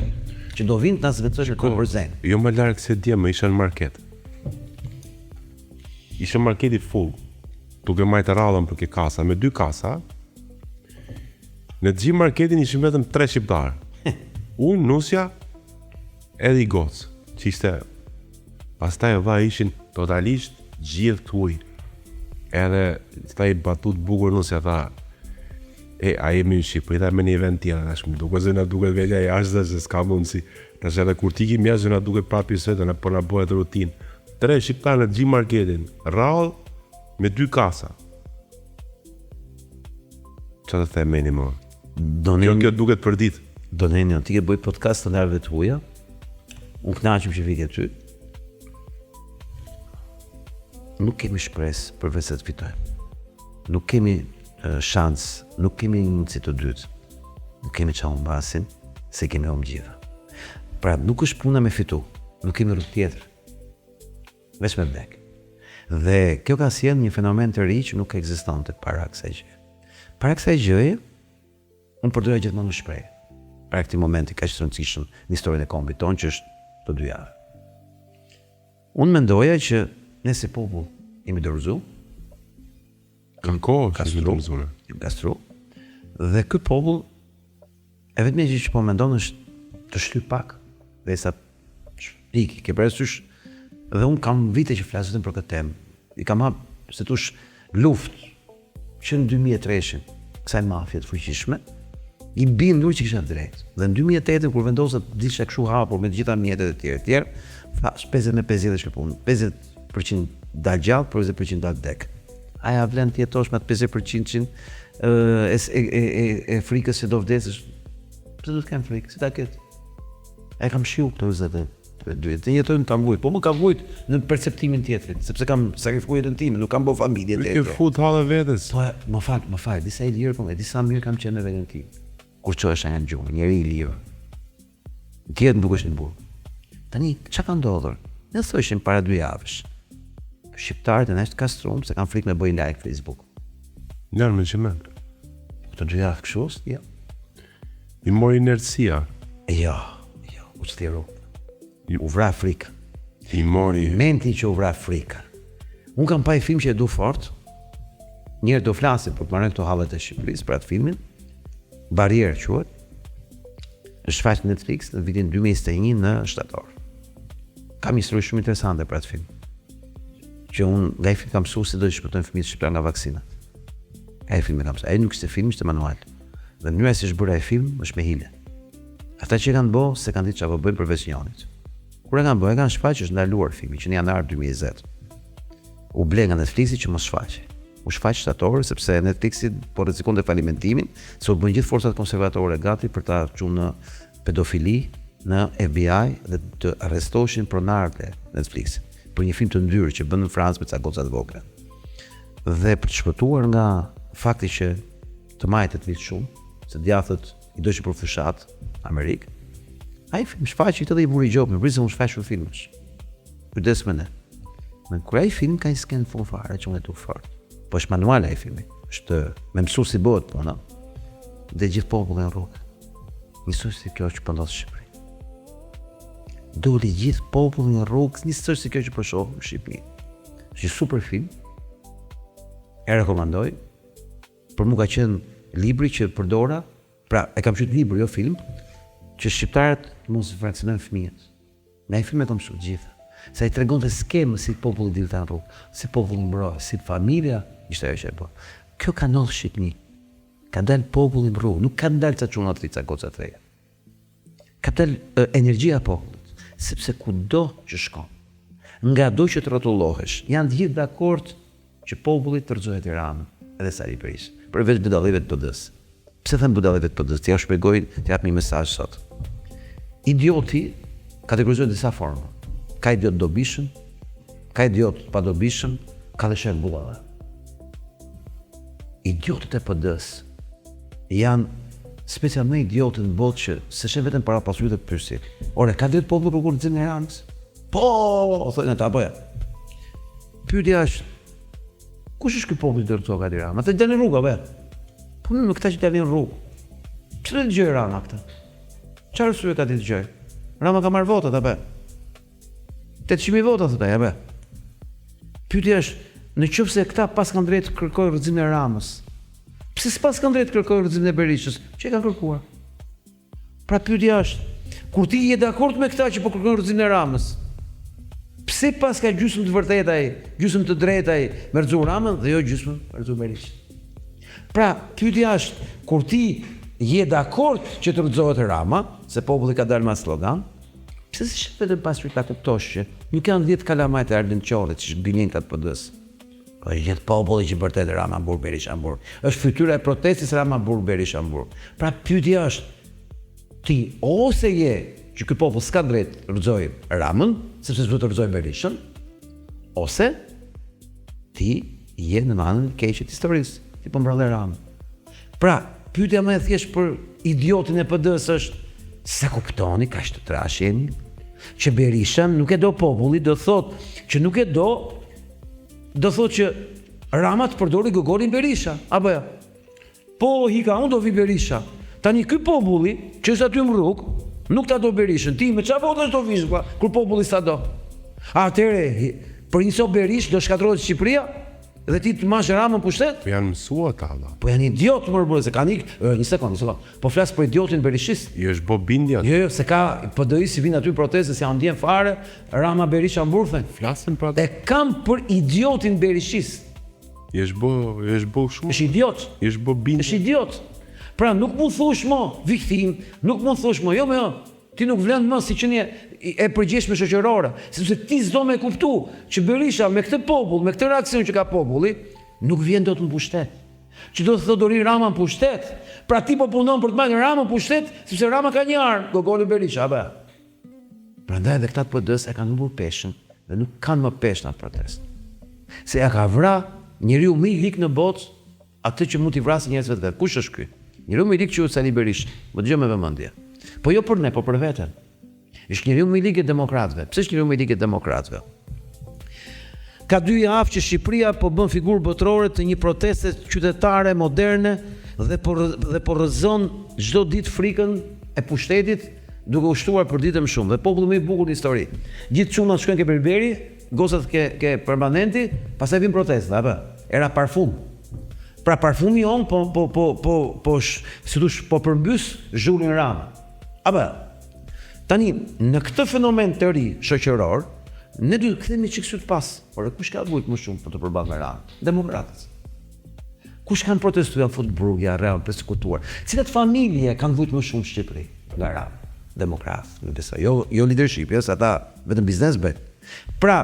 që do vinë të na zëvendësojë kohë për zen. Jo më larg se dje, më isha në market. Isha marketi full, duke majtë radhën për ke kasa, me 2 kasa. Në të gjithë marketin ishim vetëm 3 shqiptarë. Unë, Nusja, edhe i gocë, që ishte. Pastaj vlla ishin totalisht gjithë të ujë. Edhe sta i batut bukur Nusja tha, a jemi në Shqipëri, tha me një vend tjera, duke se na duket vetja jashtë se s'ka mundësi. Tash edhe kur t'ikim jashtë na duket prapë sëtë, po na bëhet rutinë. 3 shqiptarë në gjithë marketin, rrallë me 2 kasa. Qa të themeni më? Kjo duket për ditë. Doneni, ti ke bëj podcast të ndarëve të huja, unë knaqëm që vitje ty. Nuk kemi shpresë përveç se të fitojmë. Nuk kemi shans, nuk kemi një mundësi të dytë. Nuk kemi qa humbasin, se kemi gjitha. Pra nuk është puna me fitu, nuk kemi rrugë tjetër. Veç me vdek. Dhe kjo ka sjellë një fenomen të ri që nuk ekzistonte para kësaj gjëje. Para kësaj gjëje, unë përdoja gjithmonë në shprehje. Para këtij momenti kaq të rëndësishëm në historinë e kombit tonë që është të 2 javë. Unë mendoja që ne si popull jemi dorëzuar, Kanë kohë që jemi dorëzuar. Gastro. Dhe ky popull e vetmja gjë që po mendon është të shtyp pak dhe sa piki, ke parasysh. Dhe unë kam vite që flas vetëm për këtë temë. I kam hapë se tush luftë që në 2003 kësaj mafie të fuqishme, i bindur që kisha drejt. Dhe në 2008 kur vendosa të disha kështu hapur me të gjitha mjetet e tjera, thash 50-50 është punë. 50% dal gjallë, 50% dal dek. Aja vlen të jetosh me atë 50% e frikës që do vdesësh. Pse do të kem frikë? Si ta ketë? E kam shiu këto 22. Të jetojmë ta mvujt, po më ka vujt në perceptimin tjetër, sepse kam sakrifikuar jetën time, nuk kam bë familje tjetër. Kjo fut hallë vetes. Po, më fal, disa i lirë, po me disa mirë kam qenë në veten tim. Kur çohesh nga gjumë, njeri i lirë. Tjetër nuk është në burg. Tani, çka ka ndodhur? Ne thoshim para 2 javësh. Shqiptarët e nështë kastrum se kanë frikë me bëjnë like Facebook. Nërë me që men. Këto 2 javë këshus? Jo. I mori inercia. Jo, u shtjeru. U vra frikë. I mori... Menti që u vra frikë. Unë kam pa i film që e du fort. Njerë do flasim për të marrën këto hallet e Shqipërisë për atë filmin. Barrier quhet. Është faqe Netflix në vitin 2021 në shtator. Kam histori shumë interesante për atë film. Që unë nga i film kam mësuar se do të shpëtojnë fëmijët shqiptar nga vaksinat. Ai film e kam mësuar. Ai nuk ishte film, ishte manual. Dhe mënyra si është bërë ai film është me hile. Ata që kanë bërë se kanë ditë çfarë bëjnë përveç njonit. Kur e kanë bërë, kanë shfaqur që është ndaluar filmi që në janar 2020. u ble nga Netflixi që mos shfaqej. U shfaq shtator sepse Netflixi po rrezikonte falimentimin, se u bën gjithë forcat konservatore gati për ta çuar në pedofili në FBI dhe të arrestoheshin pronarët e Netflixit për një film të ndyrë që bën në Francë me ca goca të vogla. Dhe për të shpëtuar nga fakti që të majtet vit shumë, se djathët i dojshin për fushat Amerikë, ai film shfaqi këtë dhe i buri gjopë, më brisë unë shfaqur filmësh. Kujdes me ne. Me kur ai film ka një skenë fare që unë e tu fort. Po është manual ai filmi. Është me mësuar si bëhet, po, no? Dhe gjithë populli në rrugë. Njësoj si kjo që po ndodh në Shqipëri. Doli gjithë populli në rrugë, njësoj si kjo që po shohim në Shqipëri. Është një super film. E rekomandoj. Për mua ka qenë libri që përdora, pra e kam qytë libër, jo film, që shqiptarët mos fraksionojnë fëmijët. Me ai film e kam shumë gjithë. Se ai tregonte skemë si populli dilte në rrugë, si populli mbrohej, si familja ishte ajo që e bë. Kjo ka ndodhur në Shqipëri. Ka dalë populli në rrugë, nuk ka dalë ca çuna të rica goca të reja. Ka dalë energjia e popullit, sepse kudo që shkon, ngado që të rrotullohesh, janë të gjithë dakord që populli të rrëzohet Tiranën, edhe Sali Berisha, përveç budallive të PD-s. Pse them budallive të PD-s? T'ja shpjegoj, t'jap një mesazh sot. Idioti kategorizohet në disa forma. Ka idiot dobishëm, ka idiot pa dobishëm, ka dhe shek bullave. Idiotët e PD-s janë specialmente idiotët në botë që se shen vetëm para pasurit e pyrësit. Ore, ka dhjetë populli për kurrëzim në Iranës? Po, o thojnë ata, po ja. Pyetja është, kush është ky populli të rrëzohet nga Tirana? Ata dalin në rrugë, apo? Po më këta që dalin në rrugë. Çfarë dëgjoj Rama këta? Çfarë arsye ka të dëgjoj? Rama ka marrë votat, apo? 800.000 vota thotë ai, apo? Pyetja është, nëse këta pas kanë drejt kërkojnë rrëzimin e Ramës, pse s'pas kanë drejt kërkojnë rrëzimin e Berishës? Çe kanë kërkuar? Pra pyetja është, kur ti je dakord me këta që po kërkojnë rrëzimin e Ramës, pse pas ka gjysmë të vërtetë ai, gjysmë të drejtë ai me rrëzu Ramën dhe jo gjysmë me rrëzu Berishën? Pra pyetja është, kur ti je dakord që të rrëzohet Rama, se populli ka dalë me slogan, pse si shef vetëm pas ta kuptosh që nuk janë 10 kalamajt e Arlin Qorrit, që gënjejnë atë PD-s. Po gjithë populli që vërtet Rama mbur Berisha mbur. Është fytyra e protestës Rama mbur Berisha mbur. Pra pyetja është, ti ose je që ky popull s'ka drejt rrëzoj Ramën, sepse s'duhet të rrëzoj Berishën, ose ti je në anën e keqe të historisë, ti po mbrallë Ramën. Pra pyetja më e thjeshtë për idiotin e PD-s është, sa kuptoni ka të trash jeni, që Berisha nuk e do populli, do thot që nuk e do thot që Rama të përdori Gogorin Berisha, apo ja? Po hika unë do vi Berisha. Tani ky populli që është aty në rrugë, nuk ta do Berishën. Ti me çfarë votash do vish kur populli sa do? Atëre, për një sop Berish do shkatërrohet Shqipëria? Dhe ti të mash Ramën pushtet? Po janë mësuar ata. Po janë idiot më burrë se kanë një sekondë. Po flas për idiotin Berishist. I është bë bindja. Jo, se ka PD-i si vin aty protestës, janë ndjen fare, Rama Berisha mburthen. Flasin për atë. E kam për idiotin Berishist. I është bë shumë. Është idiot. I është bë bindje. Është idiot. Pra nuk mund thush mo viktim, nuk mund thush mo, jo. Ti nuk vlen më si qenie e përgjithshme shoqërore, sepse ti s'do me kuptu që Berisha me këtë popull, me këtë reakcion që ka populli, nuk vjen dot në pushtet. Që do të thotë dori Rama në pushtet. Pra ti po punon për të marrë Ramën në pushtet, sepse Rama ka një armë, Gogoli Berisha, apo. Prandaj edhe këta të PD-s e kanë humbur peshën dhe nuk kanë më peshë në protestë. Se ja ka vra njeriu më i lik në botë atë që mund t'i vrasë njerëzve të vet. Kush është ky? Njeriu më i lik quhet Sali Berisha. Më dëgjoj me vëmendje. Po jo për ne, po për veten. Është njeriu më i lig i demokratëve. Pse është njeriu më i lig i demokratëve? Ka 2 javë që Shqipëria po bën figurë botërore të një proteste qytetare moderne dhe po rrëzon çdo ditë frikën e pushtetit duke ushtuar për ditë më shumë. Dhe populli më i bukur në histori. Gjithë çunat shkojnë ke berberi, gocat ke permanenti, pastaj vin protesta, apo? Era parfum. Pra parfumi on po përmbys zhullin Rama. Apo, tani, në këtë fenomen të ri shoqëror, ne duhet të kthehemi çik syt pas. Por kush ka vujt më shumë për të përballë me Ramën? Demokratët. Kush kanë protestuar, janë fut brugja, real persekutuar. Cilat familje kanë vujt më shumë në Shqipëri nga Rama? Demokratë, nuk besoj. Jo leadership, ata vetëm biznes bëjnë. Pra,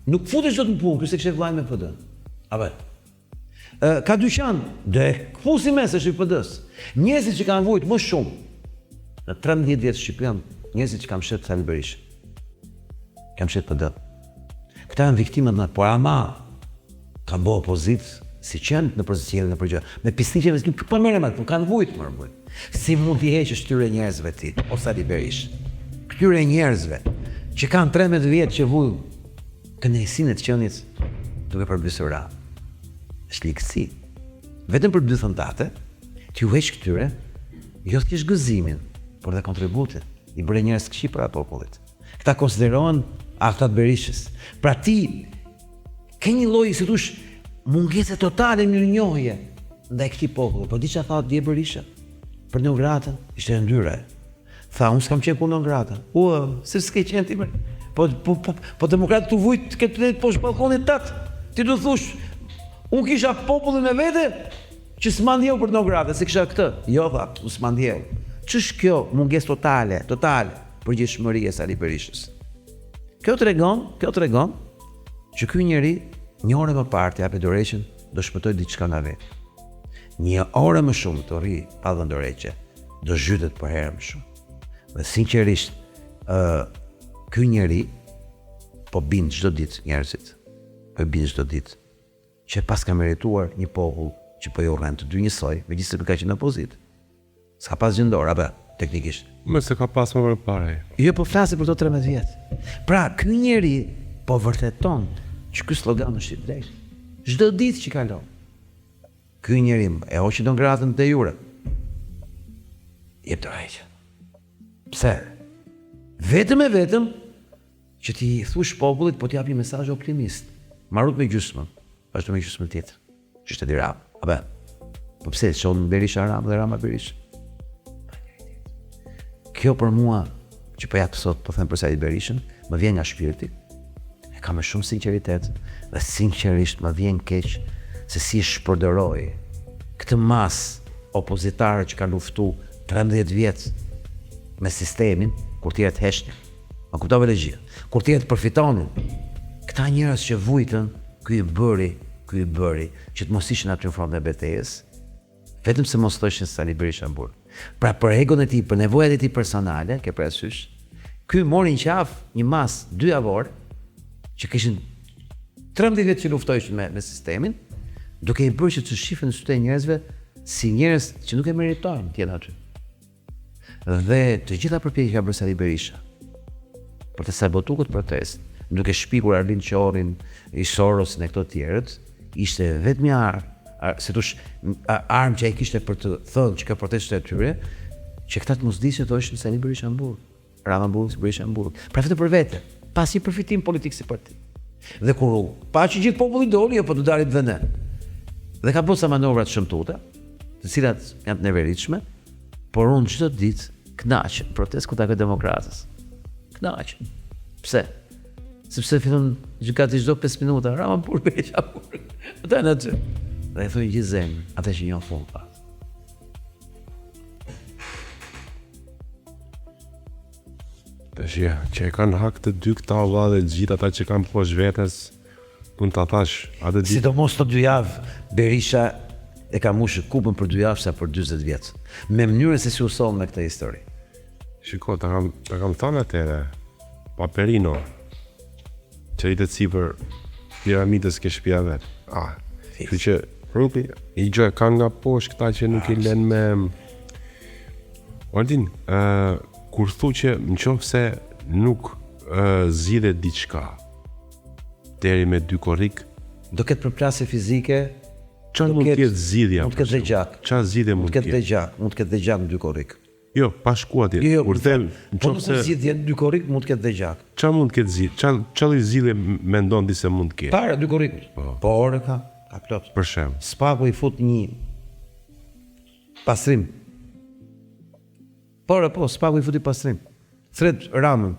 Nuk futesh dot në punë, ky se kishte vllajën me PD. Apo. Ka dyqan, dhe këpusi mes është i PD-s. Njerëzit që kanë vujt më shumë në 13 vjet Shqipërinë, njerëzit që kanë mshet Sali Berisha. Kanë mshet PD. Këta janë viktimat në, por ama kanë bo opozit si qenë në procesjelën e përgjë. Me pisniqeve nuk po merrem atë, kanë vujt më rëbëj. Si mund t'i heqësh këtyre njerëzve ti, o Sali Berisha? Këtyre njerëzve që kanë 13 vjet që vuj kënaqësinë të qenies duke përbërë ra. Është likësi. Vetëm për 2 thëndate, t'ju heq këtyre, jo t'kesh gëzimin, por dhe kontributin. I bëre njerëz këqij para popullit. Këta konsiderohen aktat Berishës. Pra ti ke një lloj, si thush, mungese totale mirënjohje ndaj këtij populli. Po di çfarë tha dje Berisha? Për Neugratën ishte ndyre. Tha, unë s'kam qenë punë Neugratën. Se s'ke qenë ti më. Po demokratët u vujt këtë poshtë balkonit tat. Ti do thush, unë kisha popullin me vete që s'ma ndjeu për Neugratën, se kisha këtë. Jo tha, unë s'ma ndjeu. Ç'është kjo mungesë totale përgjegjësimë e Sali Berishës? Kjo tregon që ky njeri një orë më parë t'japë dorëheqjen do shpëtoj diçka nga vetë. Një orë më shumë të rri pa dhënë dorëheqje do zhytet për herë më shumë. Dhe sinqerisht, ky njeri po bin çdo ditë njerëzit. Po bin çdo ditë që pas ka merituar një popull që po i urren të dy njësoj, megjithëse ka qenë opozit. S'ka pas gjendor apo teknikisht. Më se ka pas më përpara. Jo, po flasë për to 13 vjet. Pra, ky njeri po vërteton që ky slogan është i drejtë. Çdo ditë që kalon. Ky njeri e hoqi Neugratën te jure. Jep dorëheqje. Pse? Vetëm që ti thush popullit, po t'japi mesazh optimist. Marrut me gjysmën, ashtu me gjysmën tjetër. Që ishte di Rama. Apo. Po pse çon Berisha Rama dhe Rama Berisha? Kjo për mua, që po jap sot, po them për Sali Berishën, më vjen nga shpirti. E kam me shumë sinqeritet dhe sinqerisht më vjen keq se si shpërderoi këtë mas opozitare që kanë luftu 13 vjet me sistemin, kur tjerët heshtin. Ma kuptove legji. Kur tjerët përfitonin. Këta njerëz që vujtën, ky i bëri që të mos ishin aty në front e betejës, vetëm se mos thoshin Sali Berisha burr. Pra për egon e tij, për nevojat e tij personale, ke parasysh, ky mori në qafë një mas 2 javor që kishin 13 vjet që luftojshin me sistemin, duke i bërë që të shifen në sytë e njerëzve si njerëz që nuk e meritojnë të jenë aty. Dhe të gjitha përpjekjet ka bërë Sali Berisha për të sabotuar këtë protestë, duke shpikur Arlind Qorin, i Sorosin e këto tjerët, ishte vetëm se tush armë që ai kishte për të thënë që ka protestë e tyre, që këta të mos dishin të thoshin Sali Berisha burr, Rama burr, Berisha burr. Pra vetëm për vete, pas një përfitim politik si parti. Dhe kur pa që gjithë populli doli, po do dalit dhe ne. Dhe ka bërë sa manovra të shëmtuara, të cilat janë të neveritshme, por unë çdo ditë kënaqem protestë kundër demokratës. Kënaqem. Pse? Sepse fillon gjykati çdo 5 minuta, Rama burr, Berisha burr. Ata në aty. Dhe e thoi gjithë zemrën, ata që njohin fund pas. Tash që e kanë hak të dy këta valla dhe gjithë ata që kanë poshtë vetes, mund ta thash, atë ditë. Sidomos të 2 javë, Berisha e ka mushë kupën për 2 javë sa për 40 vjet. Me mënyrën se si u soll me këtë histori. Shiko, ta kam thënë atëre, Paperino, që i të sipër piramidës ke shtëpia vet. Kështu që rrupi, i gjë kanë nga poshtë këta që nuk i lën me... Ordin, kur thu që nëse nuk zgjidhet diçka deri me 2 korrik, do ketë përplasje fizike, çfarë mund të jetë zgjidhja? Mund të ketë gjak. Çfarë zgjidhje mund të ketë? Mund të ketë gjak në 2 korrik. Jo, pa shku atje. Kur them, po nuk zgjidhje në 2 korrik mund të ketë gjak. Çfarë mund të ketë zgjidhje? Çfarë zgjidhje mendon ti se mund të ketë? Para 2 korrik. Po orë ka plot. Për shemb. Spaku i fut një pastrim. Po, spaku i futi pastrim. Thret Ramën.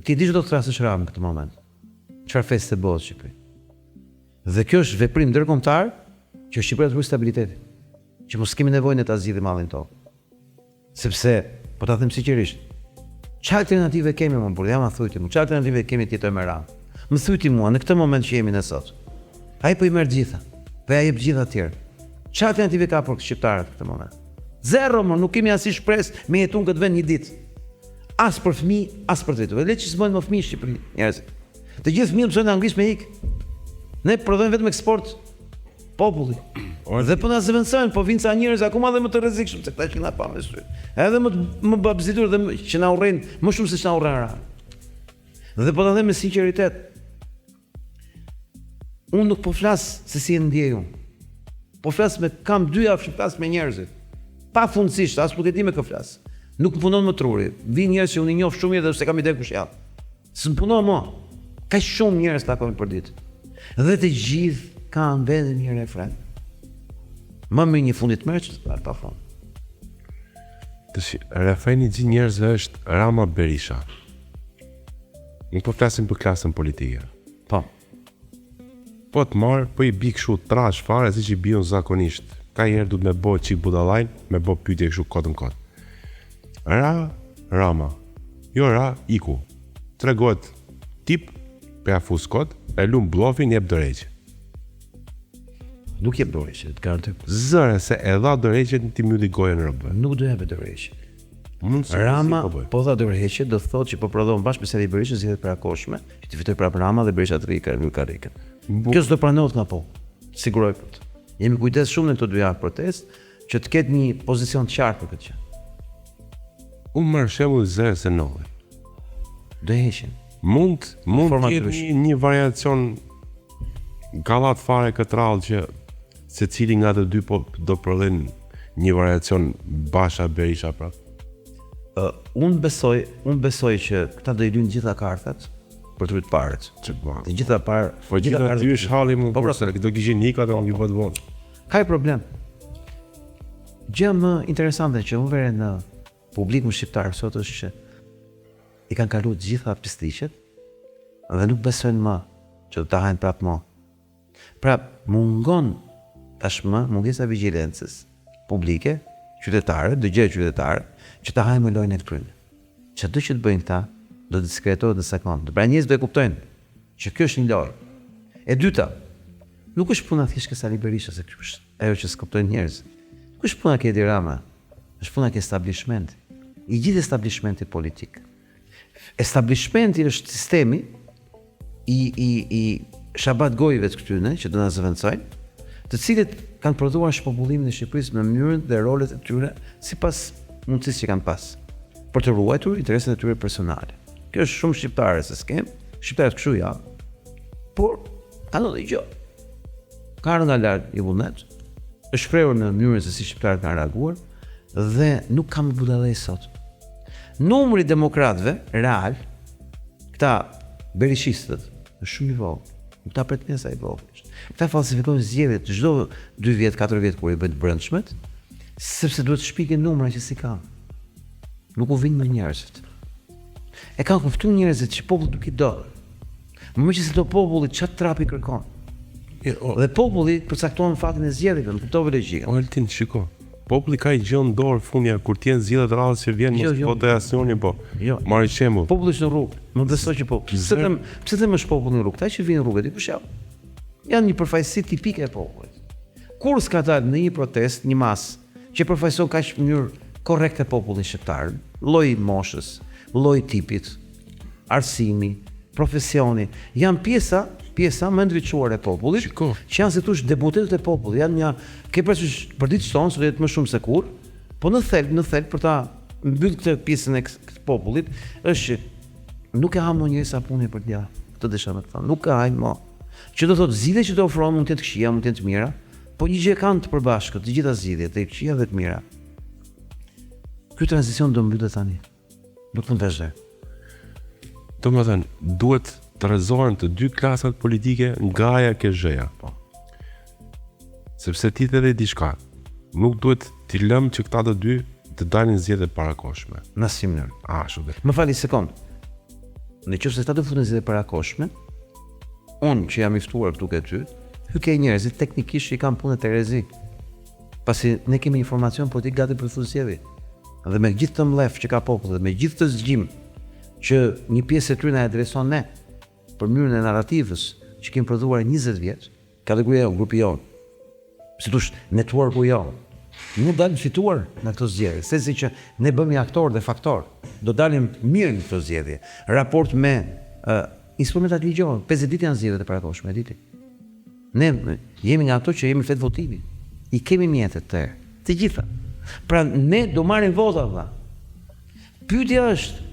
Ti di që do të thrasësh Ramën këtë moment. Çfarë festë bëhet Shqipëri? Dhe kjo është veprim ndërkombëtar që Shqipëria të ruaj stabilitetin. Që mos kemi nevojë ta zgjidhim mallin tonë. Sepse, po ta them sinqerisht, çfarë alternative kemi më burr? Jam a thujtë, çfarë alternative kemi të jetojmë me Ramën? Më thuaj ti mua në këtë moment që jemi ne sot. Ai po i merr gjitha. Po ja jep gjitha të tjerë. Çfarë alternative ka për shqiptarët në këtë moment? Zero, më nuk kemi asnjë shpresë me jetun këtë vend një ditë. As për fëmijë, as për të vetë. Le të s'bën më fëmijë në Shqipëri, njerëz. Të gjithë fëmijët mësojnë anglisht me ik. Ne prodhojmë vetëm eksport populli. Dhe po na zëvendësojnë, po vinë ca njerëz akoma dhe më të rrezikshëm se këta që na pa me sy. Edhe më babzitur dhe që na urrin më shumë se ç'na urren ra. Dhe po ta them me sinqeritet. Unë nuk po flas se si e ndjej unë. Po flas me kam 2 javë që flas me njerëzit. Pafundësisht, as nuk e di me kë flas. Nuk më punon më truri. Vinë njerëz që unë i njoh shumë mirë dhe se kam ide kush janë. S'm punon më. Ka shumë njerëz takojnë për ditë. Dhe të gjithë kanë vetëm një refren. Më me një fundit mërç pa fund. Refreni i njerëzve është Rama Berisha. Nuk po flasim për klasën politike. Po. Po të marë, po i bi këshu trash fare, si që i bion zakonisht. Ka njerë du të me bo qik budalajn, me bo pyetje këshu kod në kod. Rama. Jo ra, iku. Tregohet tip, pe afus kod, e lumë blofin, jep dëreqë. Nuk jep dëreqë, të garantoj. Zëre se e dha dëreqë në ti mjudi gojën rëbë. Nuk do jepë dëreqë. Rama, po dha dëreqë, do thotë që po prodhon bashkë me Sali Berishën zgjedhjet parakoshme, që të fitoj prapë Rama dhe Berisha të rikën. Kjo s'do pranohet nga po. Siguroj për të. Jemi kujdes shumë në këto 2 javë protest që të ketë një pozicion të qartë për këtë gjë. Unë marr shembull zero se nolli. Do heqin. Mund të jetë një variacion gallat fare këtë radhë që secili nga të dy po do prodhin një variacion Basha Berisha prapë. Unë besoj që këta do i lynë gjitha kartat për të rritë parët. Të gjitha parë... Po gjitha ty është halli më përse, do kishin nika dhe më bëtë vonë. Ka i problem. Gjë më interesante që më vere në publikun shqiptar sot është që i kanë kalu gjitha pistichet dhe nuk besojnë më që do ta hajnë prapë më. Mungon tashmë mungesa vigjilencës publike, qytetare, dëgjoj qytetare, që ta hajnë me lojën e të krynë. Çdo që të bëjnë këta, do të diskretohet në sekond. Pra njerëzit do e kuptojnë që kjo është një lojë. E dyta, nuk është puna thjesht ke Sali Berisha, se kjo është ajo që s'kuptojnë njerëzit. Nuk është puna ke Edi Rama, është puna ke establishmenti. I gjithë establishmenti politik. Establishmenti është sistemi i shabat gojëve të këtyne që do na zëvendësojnë, të cilët kanë prodhuar shpopullimin e Shqipërisë në mënyrën dhe rolet e tyre sipas mundësisë që kanë pas për të ruajtur interesat e tyre personale. Kjo është shumë shqiptare se s'kem, shqiptarët kështu ja. Por kanë edhe gjë. Ka nga lart i vullnet, është shprehur në mënyrën se si shqiptarët kanë reaguar dhe nuk ka më budallëj sot. Numri i demokratëve real, këta berishistët, është shumë i vogël. Nuk ta pretendoj sa i vogël. Këta falsifikojnë zgjedhjet çdo 2 vjet, 4 vjet kur i bëjnë të brendshmet, sepse duhet të shpikin numra që si ka. Nuk u vinë me njerëzit. E kanë kuftuar njerëzit që populli nuk i do. Më që se do populli çat trapi kërkon. Dhe populli përcakton faktin e zgjedhjeve, nuk kuptove logjikën. Altin, shiko. Populli ka i gjën dorë fundja kur të jenë zgjedhjet radhës që vjen mos votë asnjëri po. Marrë shembull. Populli është në rrugë. Më besoj që populli. Pse them është populli në rrugë? Ata që vinë në rrugë, dikush janë. Janë një përfaqësi tipike e popullit. Kur s'ka dalë në një protest, një masë që përfaqëson kaq në mënyrë korrekte popullin shqiptar, lloji moshës, lloji tipit, arsimi, profesioni, janë pjesa më ndriçuar e popullit, që janë si thosh deputetët e popullit, janë një ke parasysh për ditë tonë, sot jetë më shumë se kur, po në thelb për ta mbyll këtë pjesën e këtë popullit, është që nuk e ham ndonjëri sa punë për t'ia. Këtë desha me të thënë, nuk ka hajnë më. Që do thotë zgjidhjet që do ofrohen mund të jetë këqija, mund të jetë të mira, po një gjë kanë të përbashkët, të gjitha zgjidhjet, të këqija dhe të mira. Ky tranzicion do mbyllet tani. Do të vazhdoj. Domethënë, duhet të rrezohen të dy klasat politike nga aja ke zhëja. Po. Sepse ti të dhe diçka. Nuk duhet t'i lëmë që këta të dy të dalin zgjedhje parakoshme. Në asnjë mënyrë. Ashtu dhe. Më fali sekond. Nëse ata do futen zgjedhje parakoshme, unë që jam i ftuar këtu ke ty, hyke njerëzit teknikisht i kanë punën e rrezi. Pasi ne kemi informacion politik gati për të zgjedhje. Dhe me gjithë të mlef që ka populli, me gjithë të zgjim që një pjesë e tyre na adreson ne, për mënyrën e narrativës që kemi prodhuar 20 vjet, kategoria jonë, grupi jonë, si thosh networku jonë, ne dalim fituar në këto zgjedhje, sesi që ne bëmi aktor dhe faktor. Do dalim mirë në këto zgjedhje. Raport me instrumentat ligjore, 50 ditë janë zgjedhjet e parakohshme, e diti. Ne jemi nga ato që jemi flet votimi. I kemi mjetet të gjitha. Pra ne do marrim vota valla. Pyetja është,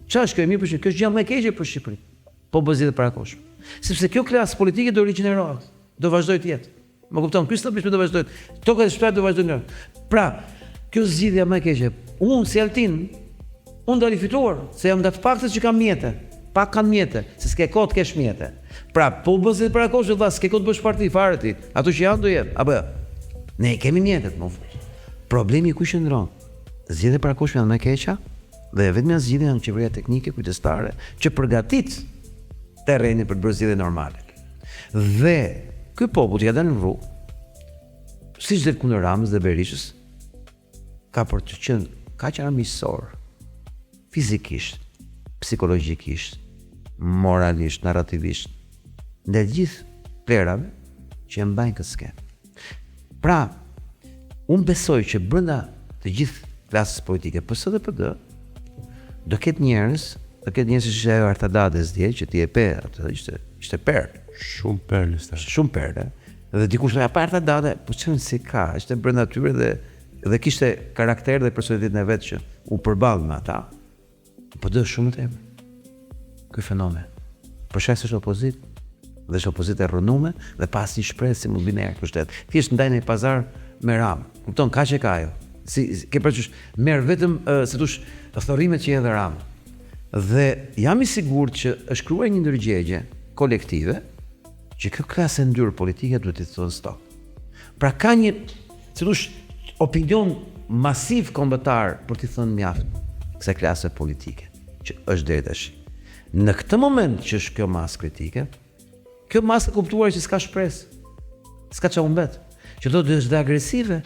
ç'është kjo e mirë për Shqipërinë? Kjo është gjë më e keqe për Shqipërinë. Po bëj zgjedhje parakohshme. Sepse kjo klasë politike do rigjenerohet, do vazhdoj të jetë. Më kupton, ky stabilizëm do vazhdoj. Toka e shtatë do vazhdojnë. Pra, kjo zgjidhja më e keqe. Unë si Altin, unë do fituar, se jam nga të paktët që kam mjete. Pak kanë mjete, se s'ke kohë të kesh mjete. Pra, po bëj zgjedhje parakohshme, valla, s'ke kohë të bësh parti fare ti. Ato që janë do jenë. Apo ne kemi mjetet, më fut. Problemi ku qëndron? Zgjedhjet parakohshme janë më keqa dhe vetëm zgjidhja në qeveria teknike kujdestare që përgatit terrenin për të bërë zgjedhje normale. Dhe ky popull që ka dalë në rrugë, siç dhe kundër Ramës dhe Berishës, ka për të qenë kaq armiqësor, fizikisht, psikologjikisht, moralisht, narrativisht, ndër gjithë plerave që e mbajnë këtë skenë. Pra, unë besoj që brenda të gjithë klasës politike, PS dhe PD, do ketë njerëz që ajo Artadades dje, që ti e pe, atë ishte perë. Shumë perlës. Shumë perle. Dhe dikush thoya pa Artadade, po çon si ka, ishte brenda tyre dhe kishte karakter dhe personalitet në vetë që u përball me ata. Po do shumë të tepër. Ky fenomen. Për shkak se është opozitë, dhe është opozitë e rrënume dhe pas një shpresë si mund vinë erë pushtet. Thjesht ndaj në pazar me Ramë. Kupton, kaq e ka ajo. Si ke parasysh, merr vetëm si thosh thorrimet që edhe Ramë. Dhe jam i sigurt që është krijuar një ndërgjegje kolektive që kjo klasë e ndyrë politike duhet të thonë stop. Pra ka një, si thosh, opinion masiv kombëtar për të thënë mjaft kësaj klase politike që është deri tash. Në këtë moment që është kjo masë kritike, kjo masë e kuptuar që s'ka shpresë, s'ka çfarë humbet, që do të është agresive.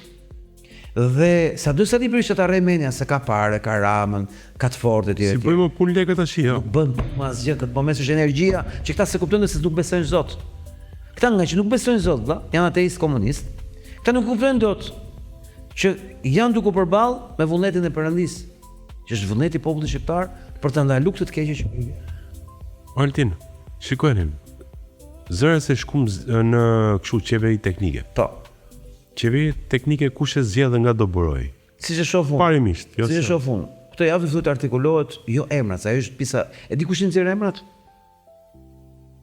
Dhe sa do sa ti bësh ta rremenia se ka parë, ka Ramën, ka të fortë etj. Si bëjmë punë lekë tash, jo. Bën asgjë këtë moment është energjia që këta se kuptojnë se nuk besojnë Zot. Këta nga që nuk besojnë Zot, valla, janë ateist komunist. Këta nuk kuptojnë dot që janë duke u përballë me vullnetin e Perëndis, që është vullneti i popullit shqiptar për të ndaluar këtë të keqe që Altin, shikojeni. Zëra se shkum në kështu qeveri teknike. Po. Qeveri teknike kush e zgjedh nga do buroj. Siç e shoh unë. Parimisht, jo. Siç e shoh unë. Këtë javë thotë artikulohet jo emrat, ajo është pisa. E di kush i nxjerr emrat?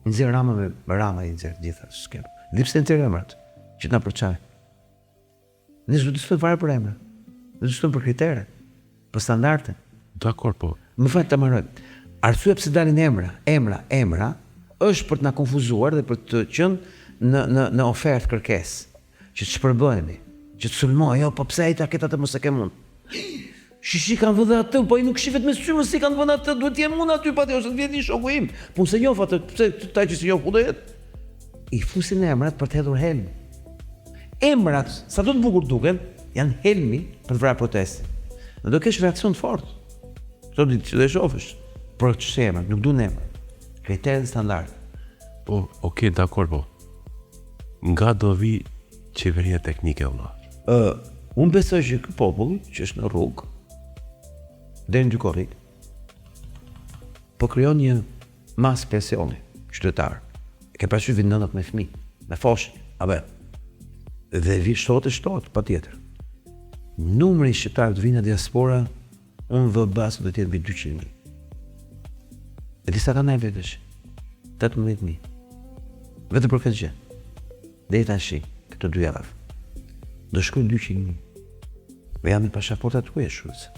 Nxjerr Rama me Rama i nxjerr gjitha skem. Lipse nxjerr emrat që na përçaj. Ne s'do të diskutojmë fare për emra. Ne do të diskutojmë për kritere, për standarde. Dakor, po. Më fal ta marroj. Arsyeja pse dalin emra është për të na konfuzuar dhe për të qenë në ofertë kërkesë. Që të shpërbëhemi, që të sulmoj, jo, po pse ai ta ketë atë mos e ke mund. Shishi kanë vënë atë, po ai nuk shihet me sy, mos i kanë vënë atë, duhet të jem unë aty patjetër, ose të vjen shoku im. Po se njoh atë, pse ta që si njoh ku do jetë. I fusin emrat për të hedhur helm. Emrat, sa do të bukur duken, janë helmi për të vrarë protestin. Në do kesh reakcion të fortë. Këto ditë që do e shohësh. Por ç'se emrat, nuk duan emra. Kriteret standard. Po, okay, dakor, po. Nga do vi qeveria teknike, valla. Unë besoj që ky popull që është në rrugë deri në dy korrik po krijon një mas pensioni qytetar. Ke parasysh vinë nënat me fëmijë, me fosh, apo dhe vi shtot patjetër. Numri i shqiptarëve të vinë në diaspora, unë vë basë do të jetë mbi 200.000. E disa kanë ai vetësh 18.000. Vetëm për këtë gjë. Deri tash këto 2 javë. Do shkojnë 200.000. Me janë me pasaportat të kuj shruz.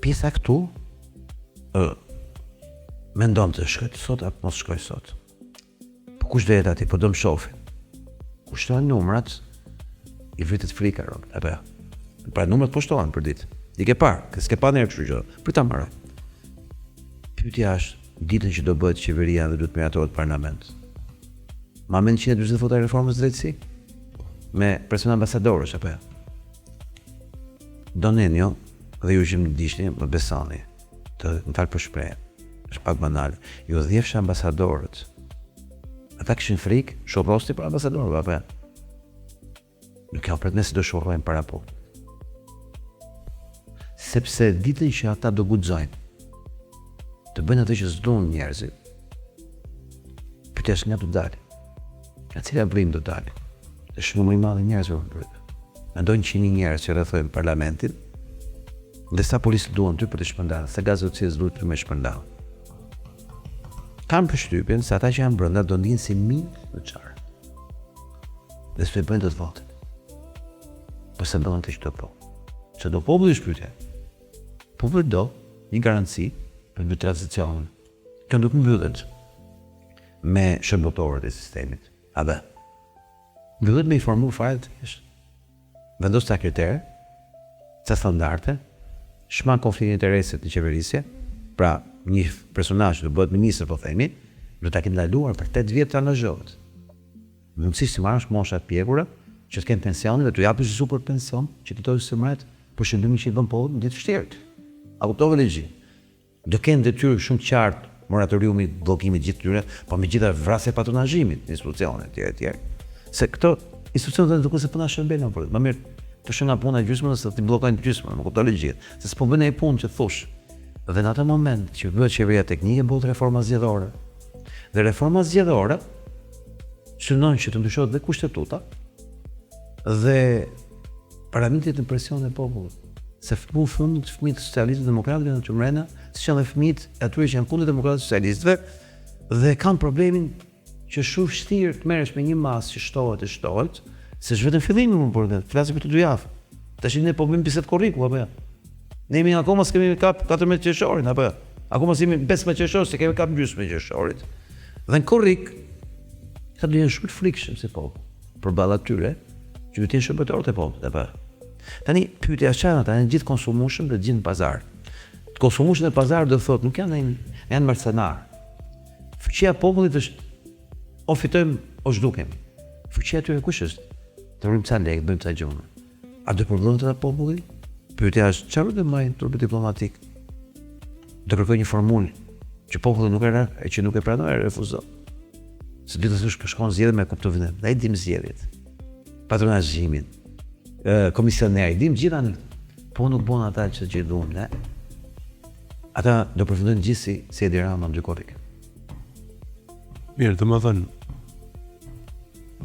Pjesa këtu mendon të shkojt sot apo mos shkoj sot. Po kush do jetë aty, po do më shohin. Kushtojnë numrat, i vritet frika rrok, apo. Pra numrat po shtohen për ditë. Di ke parë, s'ke pa ndonjë kështu gjë. Për ta marrë. Pyetja është ditën që do bëhet qeveria dhe duhet miratohet parlament. Ma mend 140 vota reformës drejtësi? Me person ambasadorësh apo. Donenjo dhe ju që më dishni, më besoni, të më falë për shprehje. është pak banale. Ju dhjefsha ambasadorët. Ata kishin frikë, shohrosti për ambasadorëve, apo ja? Nuk kanë pretendë do shohrojnë para po. Sepse ditën që ata do guxojnë të bëjnë atë që s'duan njerëzit, pyetës nga do dalë. Nga cila vrim do dalë? Është numri i madh i njerëzve. Mendojnë 100 njerëz që rrethojnë parlamentin, dhe sa policë duan ty për të shpërndarë, sa gazetësi duhet për me shpërndarë. Kam përshtypjen se ata që janë brenda do ndihen si minë në qarë. Dhe s'pe bëjnë të votin. Po se bëhen të qëto po. Që do populli shpytje. Populli do një garanci për një tranzicionin. Kjo nuk mbyllet me shërbëtorët e sistemit. A be. Mbyllet me i formu fare të jeshtë. Vendos ca kritere, ca standarde, shman konfliktin e interesit në qeverisje, pra një personazh që do bëhet ministër po themi, do ta kenë ndaluar për 8 vjet të anazhohet. Mundësisht të marrësh mosha të pjekura, që të kenë pensionin dhe të japësh super pension, që të tojë së mret për shëndimin që i bën popullit në ditë vështirë. A kuptove legji? Do kenë detyrë shumë qartë moratoriumi, bllokimi të gjithë tyre, po me gjitha vrasje patronazhimit në institucione etj. Se këto institucione duke se puna shërbejnë për më mirë të shë nga puna gjysmën ose të bllokojnë gjysmën, më kuptoj legji. Se s'po bën ai punë që thosh. Dhe në atë moment që bëhet qeveria teknike, bëhet reforma zgjedhore. Dhe reforma zgjedhore synon që të ndryshohet dhe kushtetuta dhe paramentit në presion e popullit. Se fëmijët e socialistëve demokratëve janë të mrena, si që dhe fëmijët atyre që janë kundër demokratëve socialistëve dhe kanë problemin që shumë vështirë të merresh me një masë që shtohet, se është vetëm fillimi më por flasim për të 2 javë. Tash ne po bëjmë bisedë korrikull apo jo? Ne jemi akoma s'kemi kap 14 qershorin, apo akoma s'jemi 15 qershor, se kemi kap gjysmën e qershorit. Dhe në korrik, ka të jenë shumë të frikshëm si popull, përballë atyre që do të jenë shërbëtorët e popullit, apo. Tani pyetja është çfarë ata janë gjithë konsumueshëm dhe gjithë në pazar. Të konsumueshëm në pazar do thotë nuk janë mercenar. Fuqia e popullit është o fitojmë o zhdukem. Fuqia e tyre kush është? Të rrim ca lekë, bëjmë ca gjuna. A do përdorën ata populli? Pyetja është çfarë do marrin turp diplomatik? Do kërkoj një formulë që populli nuk e që nuk e pranon e refuzon. Se gjithashtu shkon zgjedhje me kuptovinë. Ne i dim zgjedhjet. Patronazhimin. Komisioner, i dim gjitha në po nuk bon ata që duan, ne? Ata do përfundojnë gjithë si Edi Rama në Gjykopik. Mirë, të më thënë,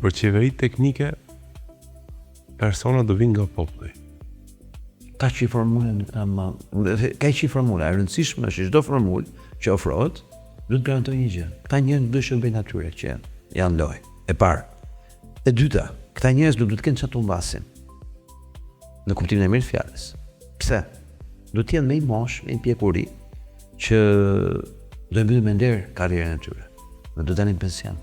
për qeveri teknike, persona do vinë nga populli. Ka që i formulën, ka që i formulën, e rëndësishme është çdo formulë që ofrohet, do të garantoj një gjë. Këta njerëz do shërbejnë natyre që janë lojë. E parë. E dyta, këta njerëz do të kenë çfarë humbasin. Në kuptimin e mirë të fjalës. Pse? Do të jenë me i mosh, me i pjekuri, që do e mbyllin me nder karrierën e tyre. Dhe do dalin pension.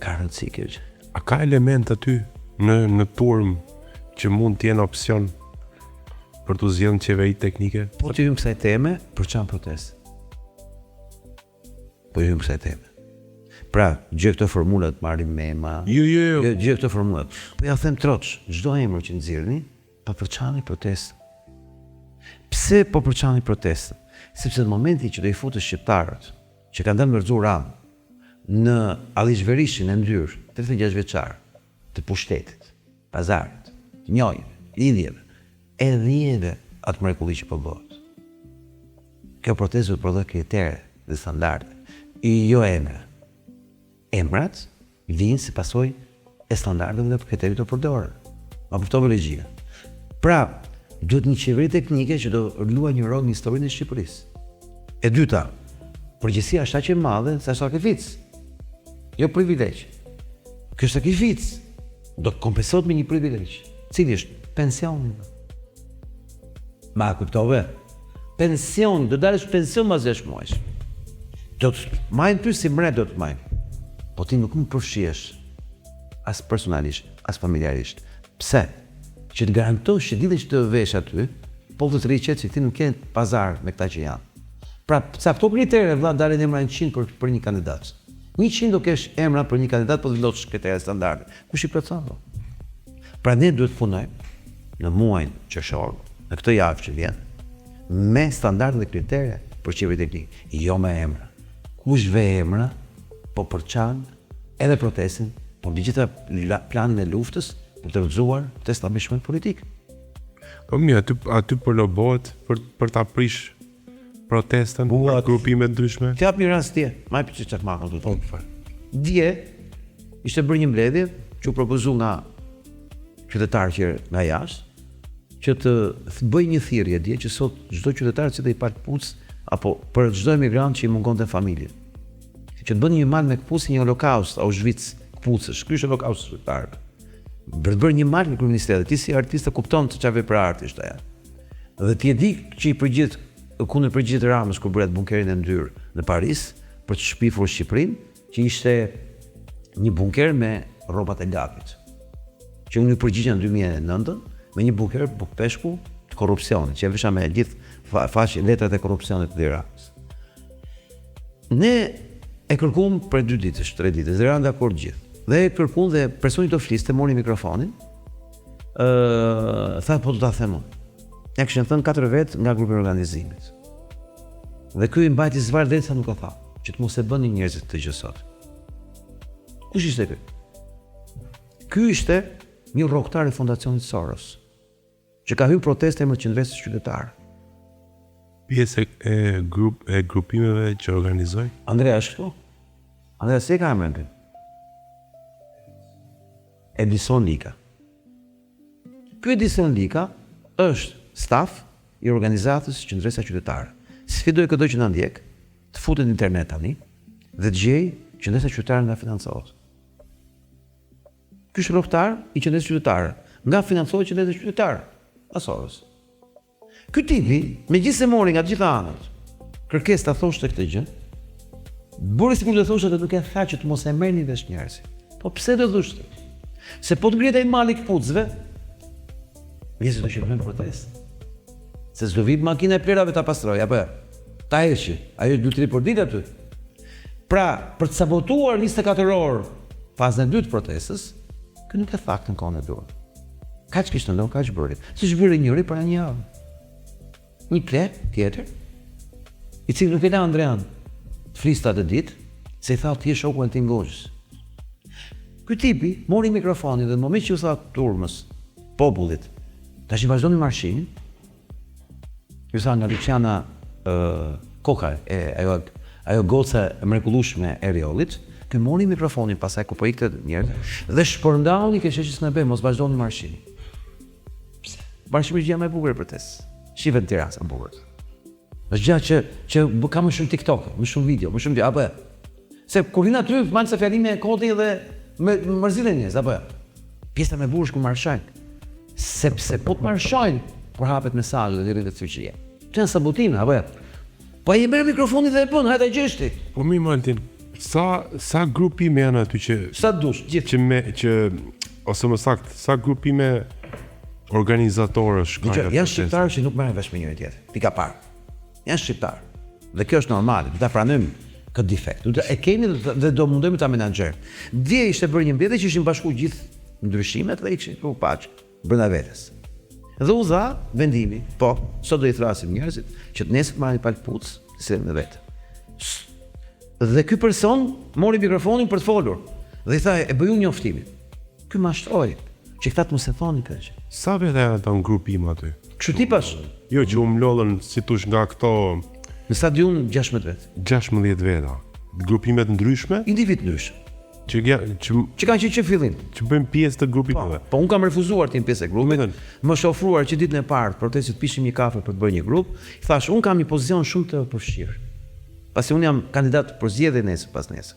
Ka rëndësi kjo gjë. A ka element aty në turm që mund të jenë opsion për të zgjedhur qeveri teknike? Po të hyjmë kësaj teme, për çan protestë. Po hyjmë kësaj teme. Pra, gjë këto formulat marrim mema. Jo. Gjë këto formulat. Po ja them troç, çdo emër që nxirrni, pa përçani protestë. Pse po përçani protestën? Sepse në momentin që do i futësh shqiptarët, që kanë dhënë mërzur ramë në allizhverishin e ndyrë 36 vjeçar të pushtetit, pazarit, njojeve, lidhjeve, edhe atë mrekulli që po bëhet. Kjo protestë do të prodhojë kritere dhe standarde, jo emra. Emrat vinë si pasojë e standardeve dhe kriterit të përdorur. Ma kuptove logjika. Pra, duhet një qeveri teknike që do luajë një rol në historinë e Shqipërisë. E dyta, përgjegjësia është aq e madhe sa sakrificë. Jo privilegj. Ky sakrificë do të kompensohet me një privilegj. Cili është pensioni. Ma kuptove? Pension, do dalësh pension pas 6 muajsh. Do të marrin ty si mret do të marrin. Po ti nuk më përfshihesh as personalisht, as familjarisht. Pse? Që të garantosh që ditën që të vesh aty, po të rriqet që ti nuk ke pazar me këta që janë. Pra, sa këto kritere vëlla dalin emra 100 për një kandidat. 100 do kesh emra për një kandidat, po të vendosh kritere standarde. Kush i plotson? Pra ne duhet punojmë në muajin qershor, në këtë javë që vjen, me standarde dhe kritere për qeveri teknik, jo me emra. Kush ve emra, po përçan edhe protestin, po mbi gjitha planin e luftës për të vëzuar të establishment politik. Po mirë, aty përlobohet për ta prish protestën, grupime ndryshme. T'jap një rast tje, ma e për që çakmakën të tonë. Dje, ishte bërë një mbledhje që u propozu nga qytetarë që nga jashtë, që të bëj një thirrje dje që sot çdo qytetar që të i palë kpucë apo për çdo emigrant që i mungonte familje. Që të bën një mal me kpucë, një holokaust, Auschwitz kpucësh, ky është holokausti shqiptar. Bërë një mal në kryeministeri, ti si artist e kupton se çfarë vepra arti është ajo. Dhe ti e di që i përgjigjet kundër përgjigjet Ramës kur bëret bunkerin e ndyrë në Paris për të shpifur Shqipërinë, që ishte një bunker me rrobat e Gapit. Që unë i përgjigja në 2009 me një bunker peshku të korrupsionit, që e visha me gjithë faqe letrat e korrupsionit të Ramës. Ne e kërkuam për 2 ditësh, 3 ditësh, dhe ranë dakord gjithë. Dhe e kërkuam dhe personi të fliste, mori mikrofonin, tha po do ta them unë. Ja kishin thënë 4 vetë nga grupi i organizimit. Dhe ky i mbajti zvardhesa nuk e tha, që të mos e bënin njerëzit të gjë sot. Kush ishte ky? Ky ishte një rrogtar i fondacionit Soros, që ka hyrë proteste me qendresës qytetare. Pjesë e grupimeve që organizoj? Andrea është këtu? Andrea se ka emrin ti? Edison Lika. Ky Edison Lika është staf i organizatës qendresa qytetare. Sfidoj çdo që na ndjek të futet në internet tani dhe të gjej qendresa qytetare nga financohet. Ky është rrogtar i qendresës qytetare, nga financohet qendresa qytetare, Soros. Ky tipi, megjithëse mori nga të gjitha anët, kërkesë ta thoshte këtë gjë, bëri sikur të thoshte se nuk e tha që të mos e merrni vesh njerëzit. Po pse do thoshte? Se po të ngrihet ai mali kpucëve, njerëzit do të bëjnë protestë. Se s'do vit makina e plerave ta pastroj, apo ta heqë, ajo 2-3 për ditë aty. Pra, për të sabotuar 24 orë fazën e dytë të protestës, kë nuk e thakë në kohën e dur. Kaq kishte ndonë, kaq bëri. Siç bëri njëri para një javë. Një plek tjetër, i cili nuk e la Andrean të fliste atë ditë, se i tha ti je shoku Altin Goxhës. Ky tipi mori mikrofonin dhe në moment që u tha turmës, popullit, tash i vazhdoni marshin, ju tha nga Luciana Koka, ajo goca e mrekullueshme e Riollit, ky mori mikrofonin pasaj ku po ikte njerëz dhe shpërndau i keq që s'na bëj, mos vazhdoni marshin. Pse? Marshin është gjë më e bukur për testë. Shive në Tiranë sa bukur. Është gjë që ka më shumë TikTok, më shumë video, më shumë apo. Se kur vin aty man se fjalime e kodi dhe me mërzilen njerëz apo. Pjesa më e bukur është kur marshajnë. Sepse po të marshajnë kur hapet mesazhi dhe rritet fuqia. Të janë sabotime apo. Po ai merr mikrofonin dhe e bën, hajde gjeshti. Po mi Martin, sa grupime janë aty që sa dush, gjithë që ose më saktë, sa grupime organizatorësh shkojnë. Janë shqiptarë që nuk merren vesh me njëri tjetër. Pika parë. Janë shqiptarë. Dhe kjo është normale, do ta pranojmë këtë defekt. E kemi dhe do mundojmë ta menaxhojmë. Dje ishte bërë një mbledhje që ishin bashku gjithë ndryshimet dhe ishin këtu paç brenda vetes. Dhe u dha vendimi, po, sot do i thrasim njerëzit që të nesër marrin palpuc, si në vetë. Dhe ky person mori mikrofonin për të folur dhe i tha e bëju njoftimin. Ky mashtroi që këta të mos e thonin këtë. Sa vete janë ata në grupim aty? Kështu tipash? Jo, që u mlodhen si tush nga këto në stadium 16 vet. 16 veta. Grupimet ndryshme? Individ ndryshëm. Që kanë qenë që fillim. Që bëjmë pjesë të grupimeve. Po unë kam refuzuar të jem pjesë e grupit. Më është ofruar që ditën e parë protestit pishim një kafe për të bërë një grup. I thash, unë kam një pozicion shumë të përfshirë. Pasi unë jam kandidat për zgjedhje nesër pas nesër.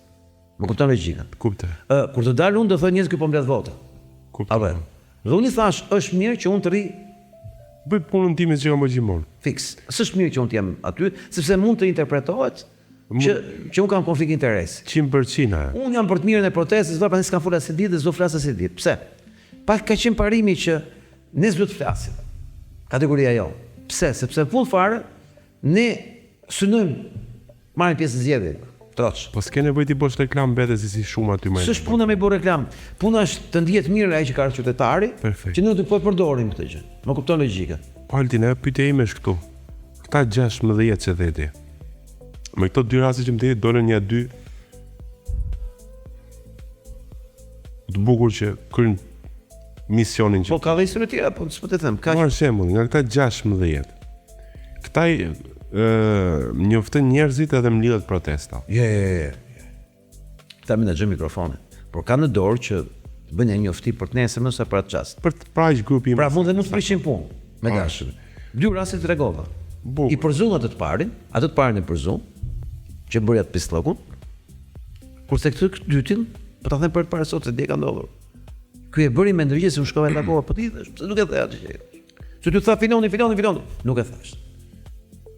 Më kupton logjikën. Kuptoj. Kur të dal unë do thonë njerëz që po mbledh vota. Kuptoj. Dhe unë i thash, është mirë që unë të rri bëj punën time që kam bërë gjithmonë. Fiks. S'është mirë që unë të jem aty, sepse mund të interpretohet që unë kam konflikt interesi. 100%. Unë jam për të mirën e protestës, do s'kam folur as ditë dhe s'do flas as ditë. Pse? Pak ka qenë parimi që ne s'do të flasim. Kategoria jo. Pse? Sepse full fare ne synojmë marrim pjesë në zgjedhje. Troç. Po s'ke nevojë ti bosh reklam mbetës si shumë aty më. S'është puna me bërë reklam. Puna është të ndihet mirë ai që ka qytetari, që ne do të po përdorim këtë gjë. Më kupton logjikën. Po Altin, pyetja ime është këtu. Këta 16 që theti. Me këto dy raste që më thënë dolën një dy të bukur që kryen misionin që Po ka dhe histori tjera, po s'po të them, ka marr shembull, nga këta 16 këta njoftën njerëzit edhe mlidhet protesta. Je. Ta menaxhoj mikrofonin. Por ka në dorë që të bëjnë një njofti për të nesër mëse për atë çast. Për të praq grupi Pra mund të mos prishin punë me dashur. Dy raste të tregova. Bukur. I përzun atë të parin e përzun, që bëri atë pistllokun. Kurse këtë dytin, po ta them për të parë sot se dia ka ndodhur. Ky e bëri me ndërgjegje se u shkova në takova, po ti thash, pse nuk e the atë gjë. Se ty tha filoni, nuk e thash.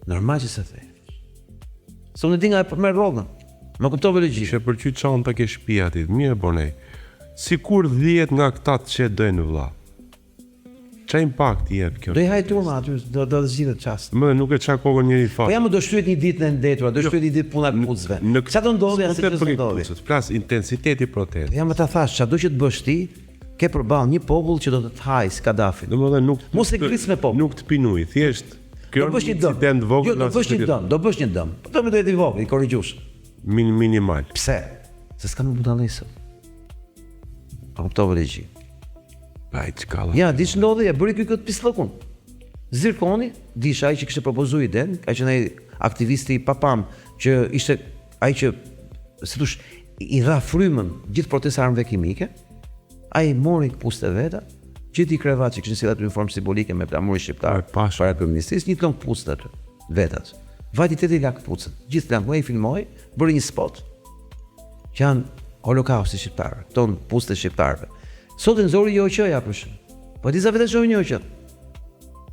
Normal që se the. Se unë di nga e merr rrogën. Më kuptove logjikë. Ishe përqyt çanta ke shtëpia ti. Mirë bonej. Sikur 10 nga këta të që dojnë vëlla. Çfarë impakti jep kjo? Do i haj turma aty, do zgjidhet çast. Më nuk e ça kokën njëri Po fat. jam do shtyhet një ditë në ndetura, do shtyhet një ditë puna e pucëve. Çfarë do ndodhi as se do ndodhi? Flas intensiteti i protestit. Jam ta thash, çado që të bësh ti, ke përballë një popull që do të hajë si Kadafin. Domethënë nuk Mos e gris me popull. Nuk të pinuj, thjesht Do bësh një dëm. vogël. Jo, do bësh një dëm, do bësh një dëm. Po do më duhet i vogël, i korrigjosh. Minimal. Pse? Se s'kam budallësë. Po kuptova logjik. Ai çkalla. Ja, diç ndodhi, e bëri ky këtë pistllokun. Zirkoni, dish ai që kishte propozuar iden, ka qenë ai aktivisti i papam që ishte ai që si thosh i dha frymën gjithë protestë armëve kimike. Ai mori këpucët e veta, gjeti krevat që kishin sillat në formë simbolike me flamurin shqiptar para kryeministisë, një këngë këpucët aty, vetat. Vajti teti la këpucët, gjithë lan ai filmoi, bëri një spot. Që janë holokausti shqiptar, ton pucët e shqiptarëve. Sot e nxori Joqëja për shemb. Po ti sa vetë shohin Joqë.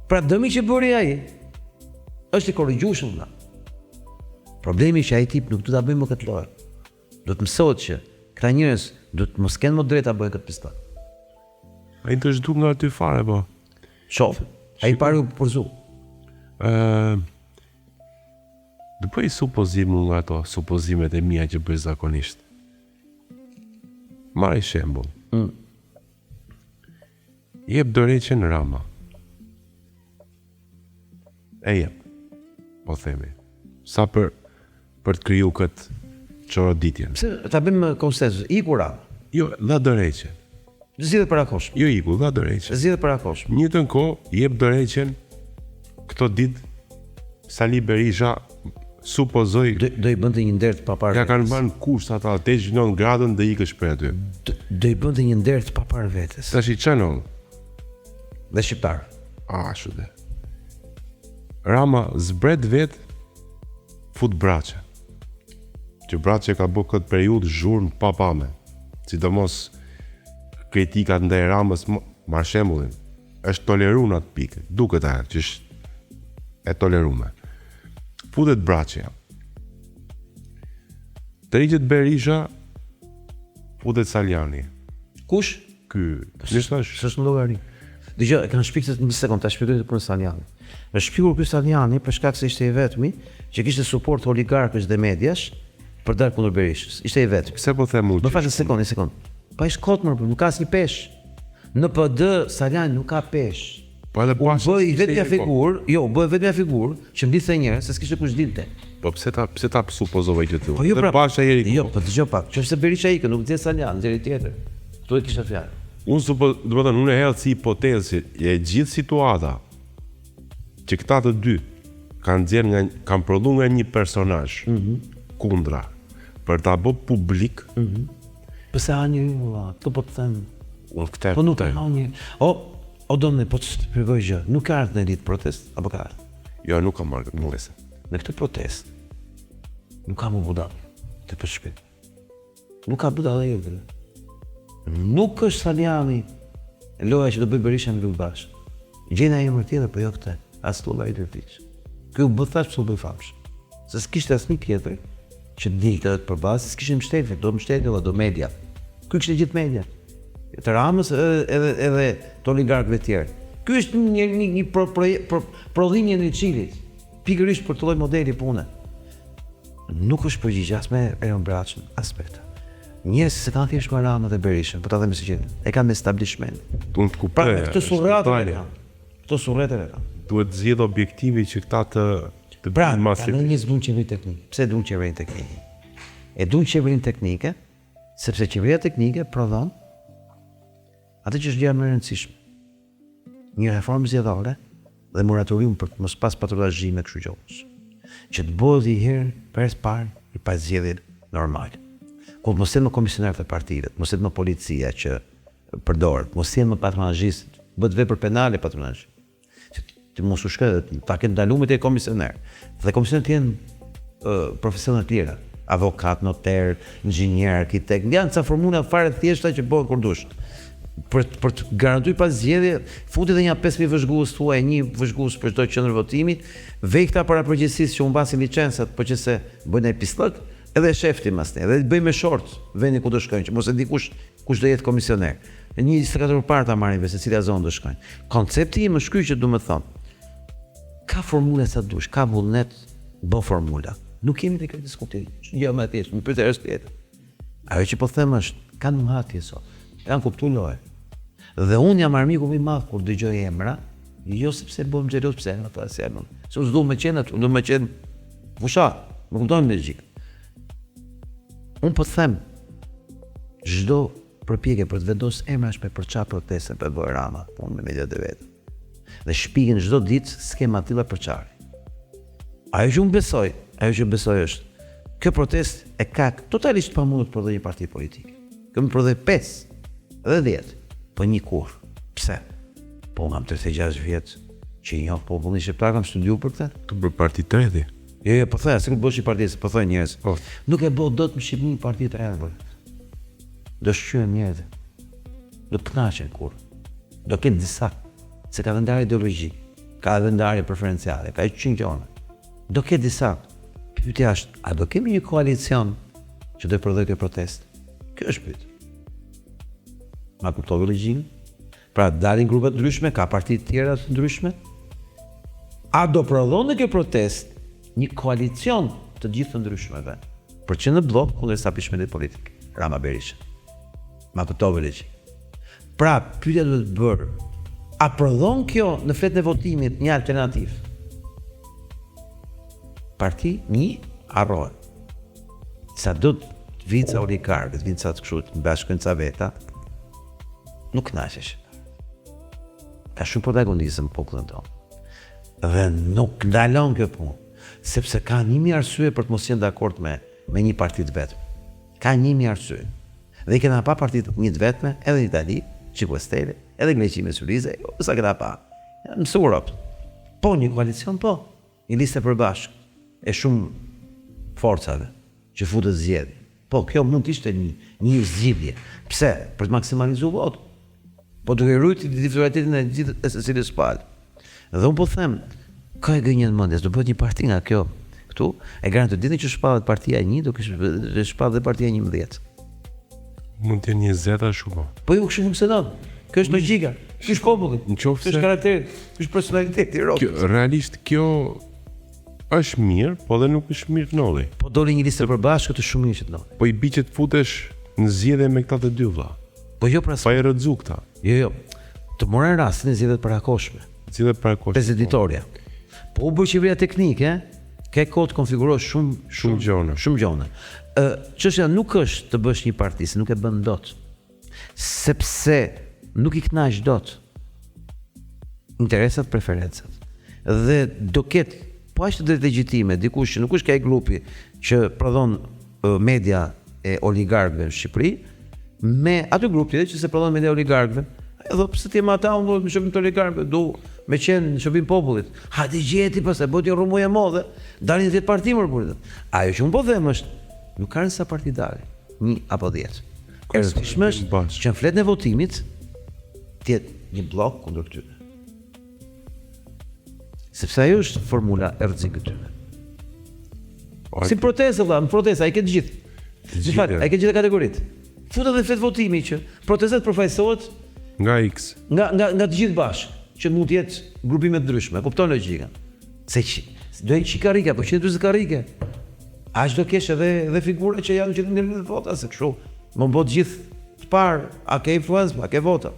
Pra dëmi që bëri ai është i korrigjueshëm nga. Problemi që ai tip nuk do ta bëjmë më këtë lojë. Do të mësohet që këta njerëz do të mos kenë më drejt ta bëjnë këtë pistoll. Ai të zhduk nga aty fare po. Shoh. Ai pari u përzu. Do bëj supozim nga ato supozimet e mia që bëj zakonisht. Marri shembull. Jep dorëçën Rama. E jep. Po themi. Sa për të kriju këtë çoroditjen. Pse ta bëjmë konsensus, iku Rama. Jo, dha dorëçën. Zgjidhet para koshme. Jo iku, dha dorëçën. Zgjidhet para koshme. Njëtën kohë jep dorëçën këto ditë Sali Berisha supozoj Do i bënte një nder të paparë. ja kanë bën kusht ata 89 gradën dhe ikësh për aty. Do i bënte një nder të paparë vetes. Tash i channel. Dhe shqiptar. Ashtu dhe. Rama zbret vet fut braçe. Që braçe ka bërë këtë periudhë zhurmë pa pame. Sidomos kritikat ndaj Ramës, marr shembullin, është toleruar në atë pikë. Duket ajo që është e toleruar. Futet braçja. Tërhiqet Berisha, futet Saljani. Kush? Ky, S'është në llogari. Dgjoj, e kanë shpiktur një sekond, ta shpjegoj për Saljani. Është shpikur ky Saljani për shkak se ishte i vetmi që kishte suport oligarkësh dhe mediash për dalë kundër Berishës. Ishte i vetmi. Pse po them unë? Më fal një sekond. Pa ish kot më, nuk ka asnjë peshë. Në PD Saljani nuk ka peshë. Po edhe bashkë. Bëj vetëm figurë që mblidhte njerëz se s'kishte kush dinte. Po pse ta supozove që tu? Po jo pra. Bashkë Eriko. Jo, po dëgjoj pak. Qofse Berisha ikën, nuk nxjerr Saljani, nxjerr tjetër. Ktu e kisha fjalë. Unë e hedh si hipotezë e gjithë situata që këta të dy kanë prodhuar nga një personazh kundra për ta bë publik. Pse ani valla, këto po të them. Unë këtë. Po nuk ka një. O donë, po të shpjegoj gjë. Nuk ka ardhur në ditë protest apo ka ardhur? Jo, nuk ka marrë këtë lesë. Në këtë protest nuk ka më budall. Të për shpejt. Nuk ka budall ai vetë. Nuk është Saljani loja që do bëj Berisha në Lugë Bashkë. Gjena e emër tjetër, po jo këtë. As tulla i tërfiq. Ky u bë thash pse u bë famsh. Se s'kishte asnjë tjetër që dilte për bazë, s'kishte mbështetje, do mbështetje do media. Ky kishte gjithë media. Të Ramës edhe të oligarkëve tjerë. Ky është një prodhimje në Çilit. Pikërisht për të lloj modeli pune. Nuk është përgjigje as me Eron Braçën, aspekt. Njerëz se kanë thjesht Ramën dhe Berishën, po ta them se e kanë me establishment. Unë të kuptoj. Pra, këtë surrete. Këto surrete. Duhet zgjedh objektivi që këta Pra, masi. në një duan qeveri teknike. Pse duan qeveri teknike? E duan qeverin teknike, sepse qeveria teknike prodhon atë që është gjëja më e rëndësishme. Një reformë zgjedhore dhe moratorium për të mos pas patrullazhime kështu gjohës. Që të bëhet një herë parë i pas zgjedhjeve normale. Ku mos jenë më komisionerët e partive, mos jenë më policia që përdoret, mos jenë më patronazhistë, bëhet vepër penale patronazhi. Të mos u shkëdhet, ta kenë ndalumet e komisioner. Dhe komisionerët janë profesione të tjera, avokat, noter, inxhinier, arkitekt, janë ca formula fare të thjeshta që bëhen kur dush. Për të garantuar pas zgjedhje, futi edhe një 5000 vëzhgues tuaj, një vëzhgues për çdo qendër votimi, vej këta para përgjegjësisë që u mbasin licencat, por që se bëjnë ai pislok, edhe shefti masne, edhe bëjmë me short vendi ku do shkojnë, që mos e di kush do jetë komisioner. Një 24 parë ta marrin vesh se cila zonë do shkojnë. Koncepti im është ky që do të thonë. Ka formula sa dush, ka vullnet, bë formula. Nuk kemi të këtë diskutim. Jo më thjesht, më pyet rreth tjetër. Ajo që po them është, kanë mëhatje sot. Janë kuptuar lojë. Dhe unë jam armiku më i madh kur dëgjoj emra, jo sepse bëhem xheloz pse ata thasë janë. Se unë s'do më qenë aty, do më qenë fushat, më kupton logjik. Unë po të them, çdo përpjekje për të vendosur emra është për çfarë proteste për bërë Rama, punë me mediat e vet. Dhe shpiken çdo ditë skema të tilla për çfarë. Ajo që unë besoj është, kjo protestë e ka totalisht pamundur të prodhojë një parti politike. Kjo më prodhoi 5 dhe 10, po një kur. Pse? Po nga 36 vjet që njoh popullin shqiptar, kam studiuar për këtë. Të bërë parti të redhi. Jo, po thaj, sikur bësh një parti, po thoj njerëz. Po. Nuk e bëu dot në Shqipëri një parti të erdhur. Do shqyem njerëz. Do të kënaqen kur. Do ketë disa se ka vendarë ideologji, ka vendarë preferenciale, ka çin gjona. Do ketë disa. Pyetja është, a do kemi një koalicion që do të prodhojë këtë protestë? Kjo është pyetja. Ma kuptove logjikën? Pra dalin grupe të ndryshme, ka parti të tjera të ndryshme? A do prodhon në kjo protestë një koalicion të gjithë të ndryshmeve për që në blok kundër establishmentit politik, Rama Berisha. Ma kuptove logjikën? Pra pyetja duhet të bërë, a prodhon kjo në fletën e votimit një alternativë? Parti një harrohet. Sa do të vinë ca oligarkë, të vinë ca të kështu, të bashkojnë ca veta, nuk kënaqesh. Ka shumë protagonizëm popullin tonë. Dhe nuk ndalon kjo punë, sepse ka 1000 arsye për të mos qenë dakord me një parti të vetëm. Ka 1000 arsye. Dhe i kena pa parti të një të vetme, edhe në Itali, Cinque Stelle, edhe Greqi me Syrize, sa këta pa. Në Europë. Po një koalicion, po. Një listë e përbashkë e shumë forcave që futet zgjedhje. Po kjo mund të ishte një zgjidhje. Pse? Për të maksimalizuar votë. Po duke ruajtur diferencitetin e gjithë secilës palë. Dhe unë po them, ka e gënjen mendjes, do bëhet një parti nga kjo këtu, e garantoj ditën që shpallet partia 1, do kishte shpallet dhe partia 11. Mund të jenë 20 shumë. Po ju kështu se don. Kjo është logjika. Ky është populli. Ky është karakteri, ky është personaliteti i rrotës. Realisht kjo është mirë, po dhe nuk është mirë nolli. Po doli një listë përbashkët të shumë mirë që të nolli. Po i bi që të futesh në zgjedhje me këta të dy vëlla. Po jo pra. Pa e rrëdzu këta. Jo. Të morën rastin e zgjedhjeve parakoshme. Zgjedhjet parakoshme. Preziditoria. Po u bë qeveria teknike, ke kohë të konfigurosh shumë gjona. Çështja nuk është të bësh një parti, se nuk e bën dot. Sepse nuk i kënaq dot interesat, preferencat. Dhe do ketë po ashtu drejt legjitime, dikush që nuk është kaj grupi që prodhon media e oligarkëve në Shqipëri, me aty grupi që se prodhon media e oligarkëve, edhe pse ti më ata unë më shohim të oligarkëve, do me qenë në shërbim popullit. Ha të gjeti pastaj bëti rrumuj e modhe, dalin 10 parti më burrë. Ajo që unë po them është, nuk ka rëndësi sa parti dalin, 1 apo 10. E rëndësishme është që në fletën e votimit të jetë një blok kundër tyre. Sepse ajo është formula e rrezikut tyre. Si protestë vëlla, në protestë ai ke të gjithë. Në fakt, ai ke gjithë kategoritë. Futet edhe flet votimi që protestat përfaqësohet nga X. Nga të gjithë bashkë, që mund të jetë grupime të ndryshme. Kupton logjikën? Se do të karrike, po që të karrike. Aq do kesh edhe figura që janë që në vota se kështu. Më bë të gjithë të parë, a ke influencë, a ke vota.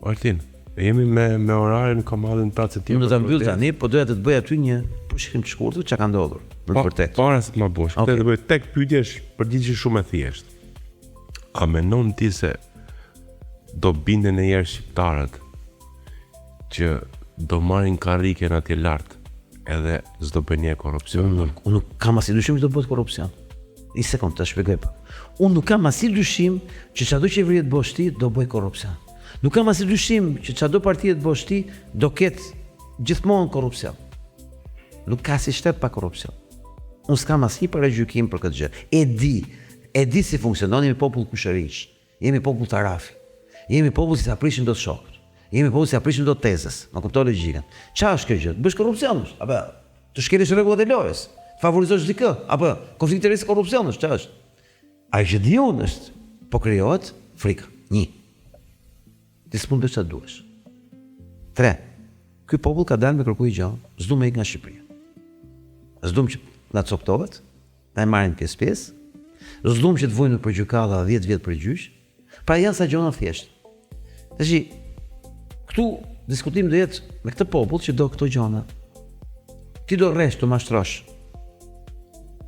Artin, jemi me orarin komadën pra se ti. Unë do ta mbyll tani, po doja të bëj aty një përshkrim të shkurtër çka ka ndodhur. Në të vërtetë. Para se të ma bosh, Okej. këtë të bëj tek pyetje është përgjigje shumë e thjeshtë. A mendon ti se do binden e njerë shqiptarët që do marrin karriken atje lart edhe s'do bëjnë një korrupsion? Unë nuk kam asnjë dyshim që do bëhet korrupsion. Një sekond, ta shpjegoj pa. Unë nuk kam asnjë dyshim që çdo qeveri të bosh ti do bëj korrupsion. Nuk kam asnjë dyshim që çdo parti të bosh ti do ketë gjithmonë korrupsion. Nuk ka si shtet pa korrupsion. Unë s'kam asnjë paragjykim për këtë gjë. E di si funksionon, jemi popull kushërish, jemi popull tarafi, jemi popull si ta prishin dot shokët, jemi popull si ta prishin dot tezës, më kupton logjikën. Çfarë është kjo gjë? Bësh korrupsion, apo të shkelësh rregullat e lojës, favorizosh dikë, apo konflikt interes korrupsionesh, çfarë është? Ai që di unë është, po krijohet frikë. 1. Ti s'mund të çfarë duhesh. 3. Ky popull ka dalë me kërkuj gjë, s'du me ik nga Shqipëria. S'dum që na coptohet, na e marrin pjesë, s'dum që të vojnë për gjykata 10 vjet për gjyq. Pra janë sa gjëra thjesht. Tashi këtu diskutim do jetë me këtë popull që do këto gjëra. Ti do rresh të mashtrosh.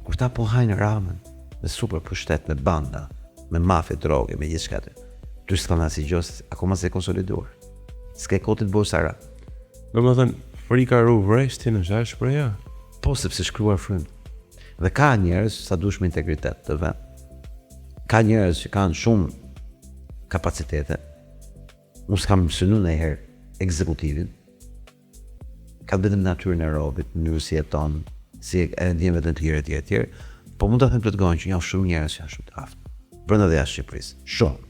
Kur ta po hajnë Ramën me super pushtet, me banda, me mafie, droge, me gjithçka të. Ty s'ka asnjë gjë, akoma se konsoliduar. S'ke kotit bosara. Domethënë, frika ru vreshtin është ajo shpreha. Po sepse shkruar frymë. Dhe ka njerëz sa dush me integritet të vet. Ka njerëz që kanë shumë kapacitete. Unë s'kam synu ndonjëherë ekzekutivin. Ka vetëm natyrën e robit, mënyrë si jeton, si e ndjen veten të tjerë. Po mund ta them këtë gojë që janë shumë njerëz që janë shumë të aftë. Brenda dhe jashtë Shqipërisë. Shumë.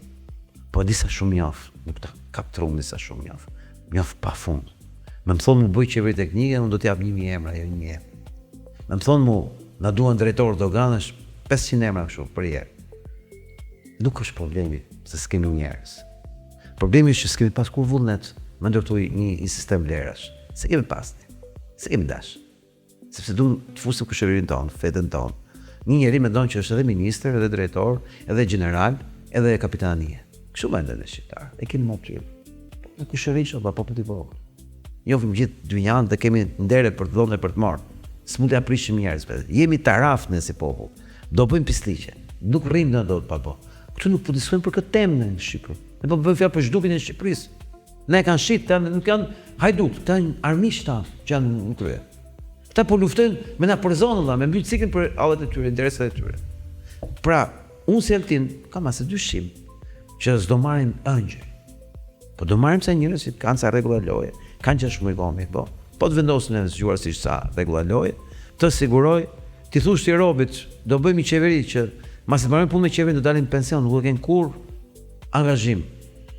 Po disa shumë mjaft, nuk ta kaptrum disa shumë mjaft. Mjaft pafund. Më thonë më bëj qeveri teknike, unë do t'jap 1000 emra, jo 1 emër. Më thonë mu, na duan drejtor doganësh 500 emra kështu për herë. Nuk është problemi se s'kemi njerëz. Problemi është që s'kemi pas kur vullnet me ndërtuar një sistem vlerash. Se kemi pas. Se kemi dash. Sepse du të fusim këshillirin ton, fetën ton. Një njeri mendon që është edhe ministër, edhe drejtor, edhe general, edhe kapitanie. Kështu mendon në shqiptar. E kemi më tillë. Në këshillish apo populli i vogël. Njohim gjithë dynjan dhe kemi ndere për të dhënë dhe për të marrë. S'mund t'ia prishim njerëzve. Jemi taraf ne si popull. Do bëjmë pisliqe. Nuk rrim në dot pa po. Këtu nuk po diskutojmë për këtë temë në Shqipëri. Ne po bëjmë fjalë për zhdukjen e Shqipërisë. Ne kanë shit, nuk janë hajdut, janë armiq ta që janë në krye. Këta po luftojnë me na përzonë me mbyt cikën për hallet e tyre, interesat e tyre. Pra, unë si Altin kam asë dyshim që s'do marrim ëngjëj. Po do marrim sa njerëz që kanë sa rregulla loje, kanë që shmëgomi, po të vendosin në zgjuar si sa rregulla loje, të siguroj, ti thush ti robit, do bëjmë një qeveri që mas të marrim punë me qeverin do dalim në pension, nuk do kenë kur angazhim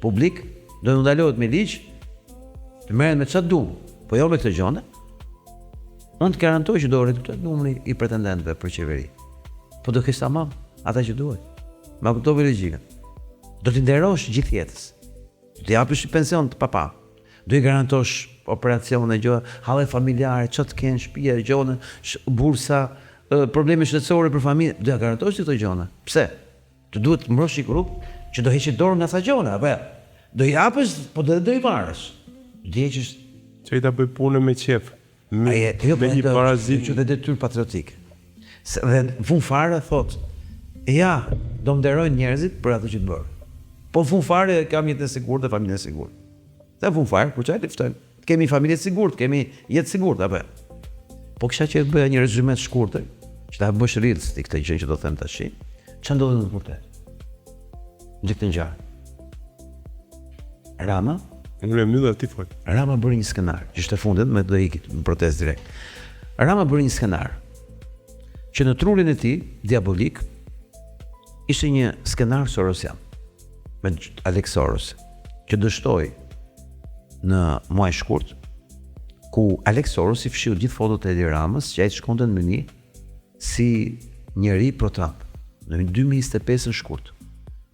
publik, do të ndalohet me ligj, të merren me çfarë duam, po jo me këtë gjëne. Unë të garantoj që do reduktohet numri i pretendentëve për qeveri. Po do kesh tamam ata që duhet. Ma kuptove logjikën. Do t'i nderosh gjithë jetës. Do t'i japësh një pension të papa. Do i garantosh operacione, gjëra, halle familjare, çfarë të kenë shtëpia, gjëra, bursa, probleme shëndetësore për familje, do ja garantosh këto gjëra. Pse? Të duhet të mbrosh një grup që do heqë dorë nga sa gjëra, apo do i japësh, po do i marrësh. Do i heqësh Që i ta bëj punën me qef. Me një parazit që dhe detyrë patriotike. Dhe në fund fare thot, ja, do më nderojnë njerëzit për ato që të bërë. Po në fund fare kam jetë e sigurt dhe familje e sigurt. Dhe në fund fare, kur çaj të ftojnë, kemi familje të sigurt, kemi jetë sigurt, apo. Po kisha që të bëja një rezume të shkurtër, që ta bësh reels ti këtë gjë që do them tash. Ç'a ndodhi në vërtet? Gjithë të ngjarë. Rama Unë e mbyll aty fol. Rama bëri një skenar, që ishte fundit me do ikit në protestë direkt. Rama bëri një skenar që në trurin e tij diabolik ishte një skenar sorosian me Alex Soros që dështoi në muaj shkurt ku Alex Soros i fshiu gjithë fotot e Edi Ramës që ai shkonte në meni si njeri pro Trump në 2025 në shkurt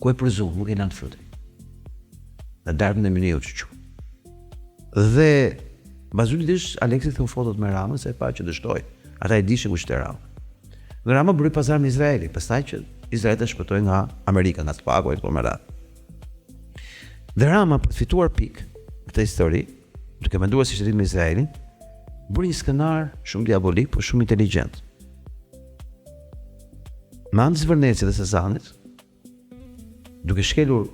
ku e përzu, nuk e lanë frutë. Në darbën e meni u çu. Dhe bazulisht Aleksi thon fotot me Ramën se e pa që dështoi. Ata e dishin ku ishte Rama. Dhe Rama bëri pazar me Izraeli, pastaj që Izraeli të shpëtoi nga Amerika, nga spaku e këto me radhë. Dhe Rama për të fituar pikë këtë histori, duke menduar se ishte lidhur me Izraelin, bëri një skenar shumë diabolik, por shumë inteligjent. Me anë të Zvërnecit dhe Sezanit, duke shkelur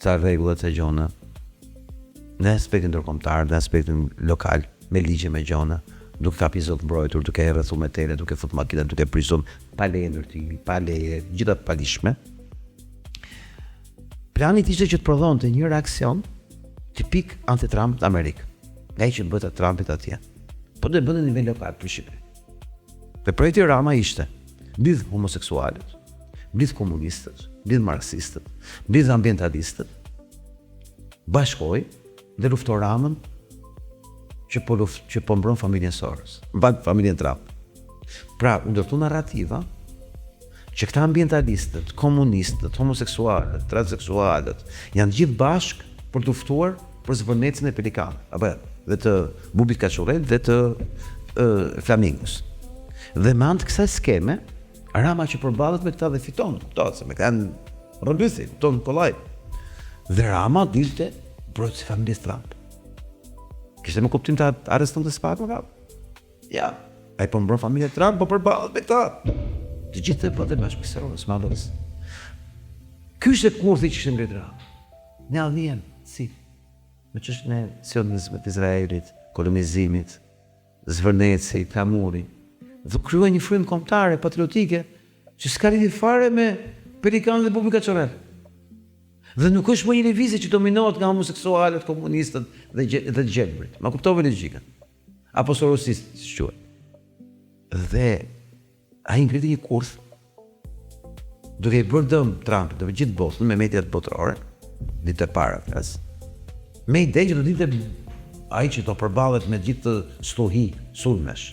ca rregulla, ca gjona, në aspektin ndërkombëtar, në aspektin lokal, me ligje, me gjona, duke kapi zot mbrojtur, duke rrethu me tele, duke fut makina, duke prishur pa leje ndërtimi, pa leje, gjitha të palishme. Plani ishte që të prodhonte një reaksion tipik anti-Trump në Amerikë, nga që bëta Trumpit atje. Po do e bënë në nivel lokal për Shqipëri. Dhe projekti Rama ishte mbyll homoseksualët, mbyll komunistët, mbyll marksistët, mbyll ambientalistët, bashkoi dhe luftoi Ramën që po mbron familjen Soros, mban familjen Trump. Pra, u ndërtu narrativa që këta ambientalistët, komunistët, homoseksualët, transseksualët janë gjithë bashkë për të luftuar për Zvërnecin e Pelikanit, apo dhe të Bubit Kaçurrel dhe të Flamingos. Dhe me anë të kësaj skeme, Rama që përballet me këta dhe fiton, kuptohet se me kanë rrëmbësi, fiton kollaj. Dhe Rama dilte brojtësi familjes Trump. Kishte më kuptim të arrestonte spak më kap? Ja, ai po mbron familjen Trump, po përballet me këta. Të gjithë të bëte bashkëpisërorës, madhës. Ky ishte kurthi që ishte ngritur Rama. Ne allien, si? Me çështën e sionizmit të Izraelit, kolonizimit, Zvërneci, Kamuri, dhe kryoj një frymë kombëtare, patriotike, që s'ka lidhje fare me Pelikanët dhe Bubin Kaçurrel. Dhe nuk është më një lëvizje që dominohet nga homoseksualët, komunistët dhe gjelbrit. Ma kuptove logjikën. Apo sorosistë, si quhet. Dhe ai ngriti një kurth duke i bërë dëm Trumpit dhe gjithë botën me mediat botërore, ditë e para flas. Me ide që do ditë ai që do përballet me gjithë të stuhi, sulmesh.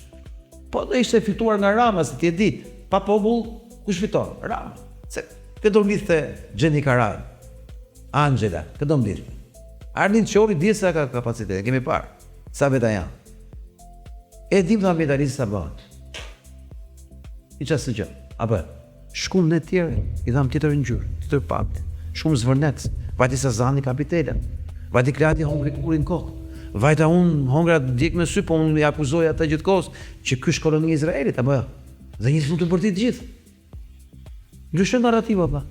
Po do ishte fituar nga Rama, se ti e di, pa popull, kush fiton? Rama. Se këto mblidhte Gjeni Karaj, Angela, këto mblidhte. Arlin Qori di sa ka kapacitet, kemi parë, sa veta janë. E dim të ambientalistë sa bëhet. I qasë të gjë, apo, shkum në tjerë, i dham tjetër ngjyrë, tjetër papë, shumë Zvërnec, vajti Sazani kapitelen, vajti Kladi hongri kurin kokë. Vajta unë hongra djek me sy, po unë i akuzoj ata gjithkohës që ky është koloni e Izraelit, apo jo? Dhe njësë nuk të përtit gjithë. Ndryshon narrativa, pa.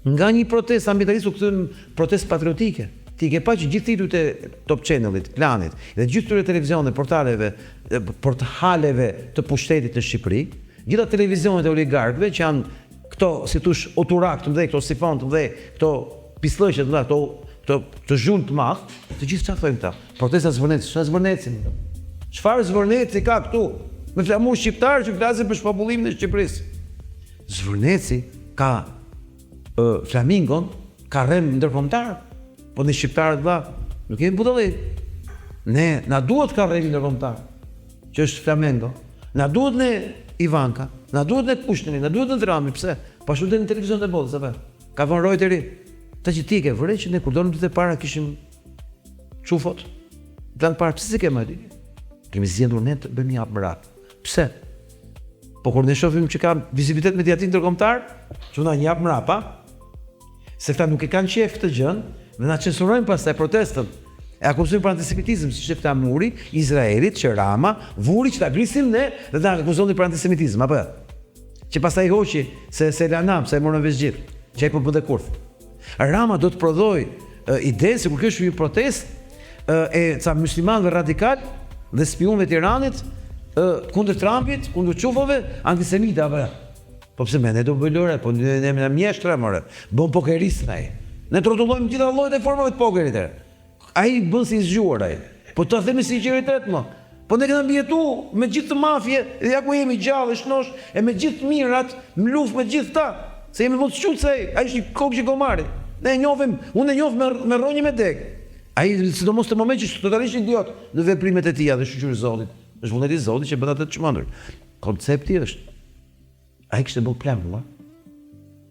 Nga një protest ambientalist u kthyen protest patriotike. Ti ke pa që gjithë titujt e Top Channelit, Planit, dhe gjithë këtyre televizioneve, portaleve të pushtetit të Shqipëri, gjitha televizionet e oligarkëve që janë këto, si thush, oturak të mëdhej, këto sifon të mëdhej, këto pislëqe të mëdha, të zhullë të madh, të gjithë çfarë thonë këta? Protesta Zvërnecit, çfarë Zvërneci? Çfarë Zvërneci ka këtu? Me flamur shqiptar që flasin për shpopullimin e Shqipërisë. Zvërneci ka Flamingon, ka rrem ndërkombëtar, po ne shqiptarët nuk kemi budalli. Ne na duhet ka rrem ndërkombëtar, që është Flamengo. Na duhet ne Ivanka, na duhet ne Kushneri, na duhet ne Drami, pse? Po ashtu në televizion të botës, apo? Ka von Reuteri. Ta që ti ke vërre që ne kur donim të para kishim çufot. Plan para pse kemi aty? Kemi zgjedhur ne të bëjmë një hap merat. Pse? Po kur ne shohim që ka vizibilitet mediatik ndërkombëtar, çuna një hap mrapa, se këta nuk e kanë qejf këtë gjën, dhe na censurojnë pastaj protestën. E akuzojnë për antisemitizëm, siç e këta muri Izraelit që Rama vuri që ta grisim ne dhe ta akuzojnë për antisemitizëm, apo? Që pastaj hoqi se lanam, se e morën vesh gjithë, që ai po bënte kurth. Rama do të prodhoj idenë se kur kjo është një protest e ca muslimanëve radikal dhe spionëve të Iranit kundër Trumpit, kundër çufave, antisemite apo. Po pse ne do bëj lore, po ne jemi mjeshtra more. Bën pokerist ai. Ne trotullojmë gjitha llojet e formave të pokerit. Ai bën si zgjuar ai. Po ta themi sinqeritet më. Po ne kemi mbijetu me gjithë të mafje, dhe ja ku jemi gjallë, shnosh, e me gjithë mirat, në luftë me gjithë ta. Se jemi mos çut se ai është një kokë që gomari. Ne e njohim, unë e njoh me rronjë me deg. Ai sidomos në moment që është totalisht idiot në veprimet e tij dhe shoqërisë Zotit. Është vullneti i Zotit që bën atë të çmendur. Koncepti është ai kishte bërë plan,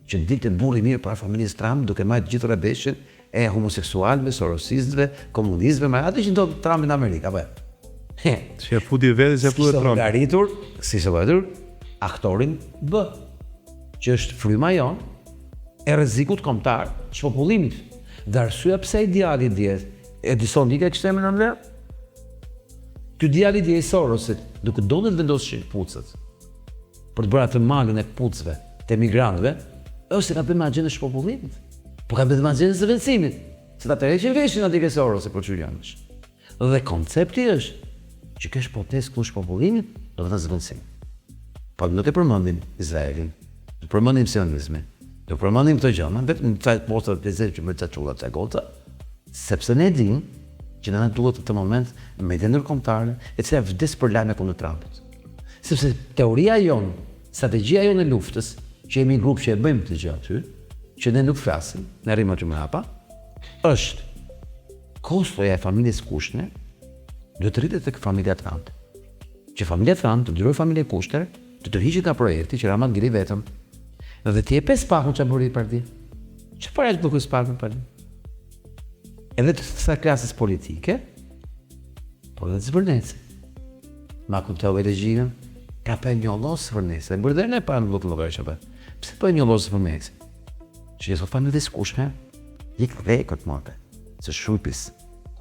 që dilte burri mirë para familjes Trump, duke marrë gjithë rrebeshën e homoseksualëve, sorosistëve, komunistëve, me atë që ndodh Trump në Amerikë, apo. Si e futi vetë, si e futi Trump. Garitur, si se vëtur, aktorin B, që është fryma jonë e rrezikut kombëtar, çpopullimit. Dhe arsyeja pse ideali dihet, Edison Nika kishte emrin në Ky djali i Sorosit, duke donte të vendosë kputucët për të bërë atë malën e kputucëve të emigrantëve, është se ka bërë me agjendën e shpopullimit. Po ka bërë me agjendën e zëvendësimit, se ta tërheqin veshin aty ke Sorosi për çujanësh. Dhe koncepti është që kesh protestë kundër shpopullimit dhe të zëvendësimit. Po nuk e përmendim Izraelin, të përmendim sionizmin, të përmendim këto gjëra, vetëm në fakt posta të zëvendësimit me të çullat e gota, sepse ne dimë që në duhet në këtë moment media ndërkombëtare e cila vdes për lajme kundër Trumpit. Sepse teoria jonë, strategjia jonë e luftës, që jemi grup që e bëjmë të gjë aty, që ne nuk flasim, ne rrimë aty mbrapa, është kostoja e familjes Kushner do të rritet tek familja Trump. Që familja Trump të ndrojë familje Kushner, të tërhiqet nga projekti që Rama ngri vetëm. Dhe ti e pesë pakun që bëri parti. Çfarë është duke spakun parti? Edhe të sa klasës politike, po dhe të zvërnece. Ma kuptoj regjimën, ka për një losë zvërnece, dhe bërë ne pa në lutë në logërë pse për një losë zvërnece? Që jesë o familje Kushner, jik dhe këtë mëte, se shujpis,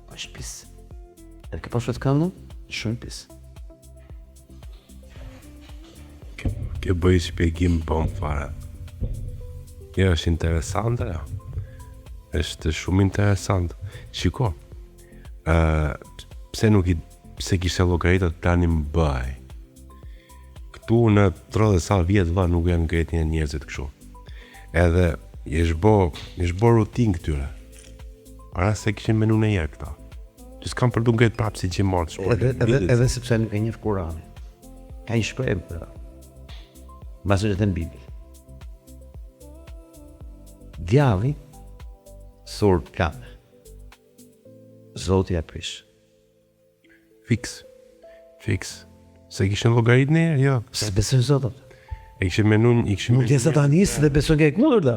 pa shpis. Edhe ke pasur të këndu, shujpis. Ke bëj shpjegim bom fare. Jo, është interesante, ja. Është shumë interesant. Shiko, pse kishe llogaritë planin bëj. Këtu në 30 sa vjet valla nuk janë ngritur njerëzit kështu. Edhe jesh bo rutin këtyre. Para se kishin menun e herë këta. Që s'kam për du ngritë prapë si që martë. Edhe sepse nuk e njeh Kurani. Ka një shprehje për mbasë të në Bibël. Djalli sur plan. Zoti ja prish. Fiks. Se kishin llogaritë ne, jo. Se besojnë Zotot. E kishin menun, Nuk je satanist dhe besojnë ke kundërta.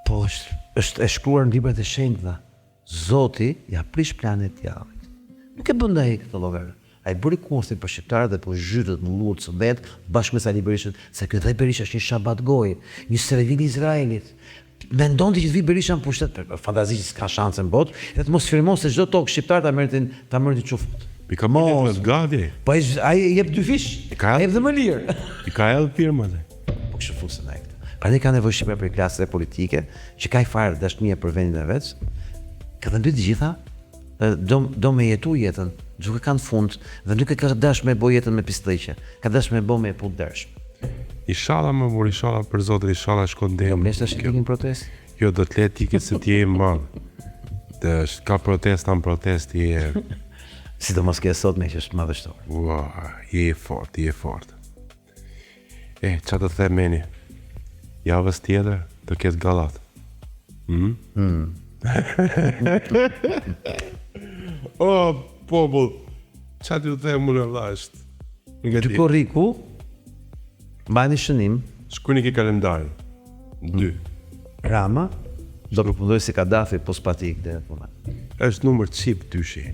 Po është e shkruar në librat e shenjta. Zoti ja prish planet të djallit. Nuk e bën ai këtë llogar. Ai bëri kursin për shqiptarët dhe po zhytet në lutë së vet bashkë me Sali Berishën, se ky dhe Berisha është një shabat goje, një servil i Izraelit. Mendon ti që të vi Berisha në pushtet, fantazi që s'ka shanse në botë, dhe të mos firmon se çdo tokë shqiptar ta merrin çufut. I ka mos gati. Po ai jep dy fish. Ai jep dhe më lirë. I ka edhe firmat. Po kështu fusen ai këtë. Prandaj ka nevojë Shqipëria për klasë politike, që ka fare dashnie për vendin e vet. Ka dhënë të gjitha, do me jetu jetën, duke kanë fund, dhe nuk e ka dash me bo jetën me pistëqe, ka dash me bo me punë dershme. Inshallah më mor, inshallah për Zotin, inshallah shkon deri. Jo, më tash ikin protest. Jo, do të letë tiket se ti je i madh. Ka protesta në protesti e... Sidomos ke sot me që është madhështor. Ua, je fort. Qa të them meni? Javës tjetër të ketë gallat. O, popull, qa të them më në lasht? Ty korriku, mbajni shënim, Shkruani ke kalendarin. 2. Rama do përfundoj si Kadafi postpatik dhe moment. Është numër çip dyshi.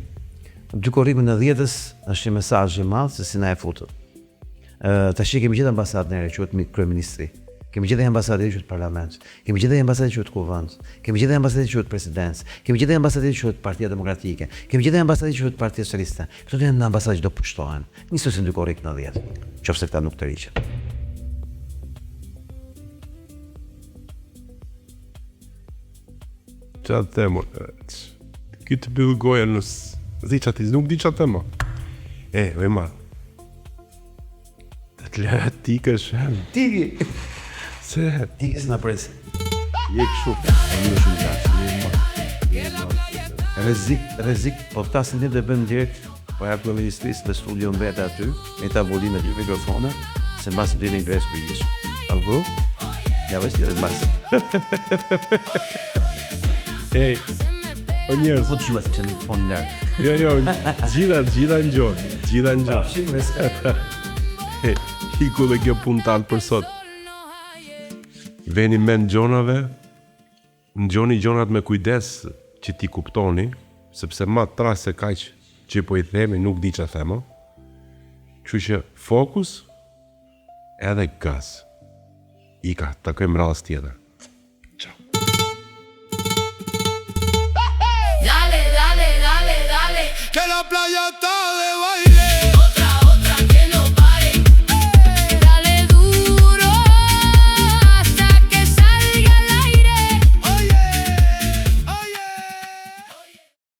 Dy korriku në 10-ës është një mesazh i madh se si na e futët. Tash kemi gjithë ambasadën e re, quhet kryeministri. Kemi gjithë ambasadën që quhet parlament. Kemi gjithë ambasadën që quhet kuvend. Kemi gjithë ambasadën që quhet presidencë. Kemi gjithë ambasadën që quhet Partia Demokratike. Kemi gjithë ambasadën që quhet Partia Socialiste. Këto janë ambasadë që do pushtohen. Nisosin dy korrik në 10. Qofse këta nuk të riqen. Qa të them, ky të bëllë goja në ziqa ti, nuk di qa të them. Vema. Të lërë tikë është Tiki! Se? Tiki s'na presi. Je këshu. Rrezik, po këta se ne do e bëjmë direkt, po ja për ministrisë dhe studio në vetë aty, me tavolinë dy mikrofone, se mbasë të një ingres për ishë. Albu? Ja vështë të mbasë. O njerës. Po të shuat që në fonë nërë. Jo, gjitha në gjonë. Hiku dhe kjo punë tanë për sot. Veni me në gjonave, në gjoni gjonat me kujdes që ti kuptoni, sepse ma tras se kaq që po i themi nuk di që themo. Kështu që fokus edhe gaz. Ika, takojmë radhës tjetër.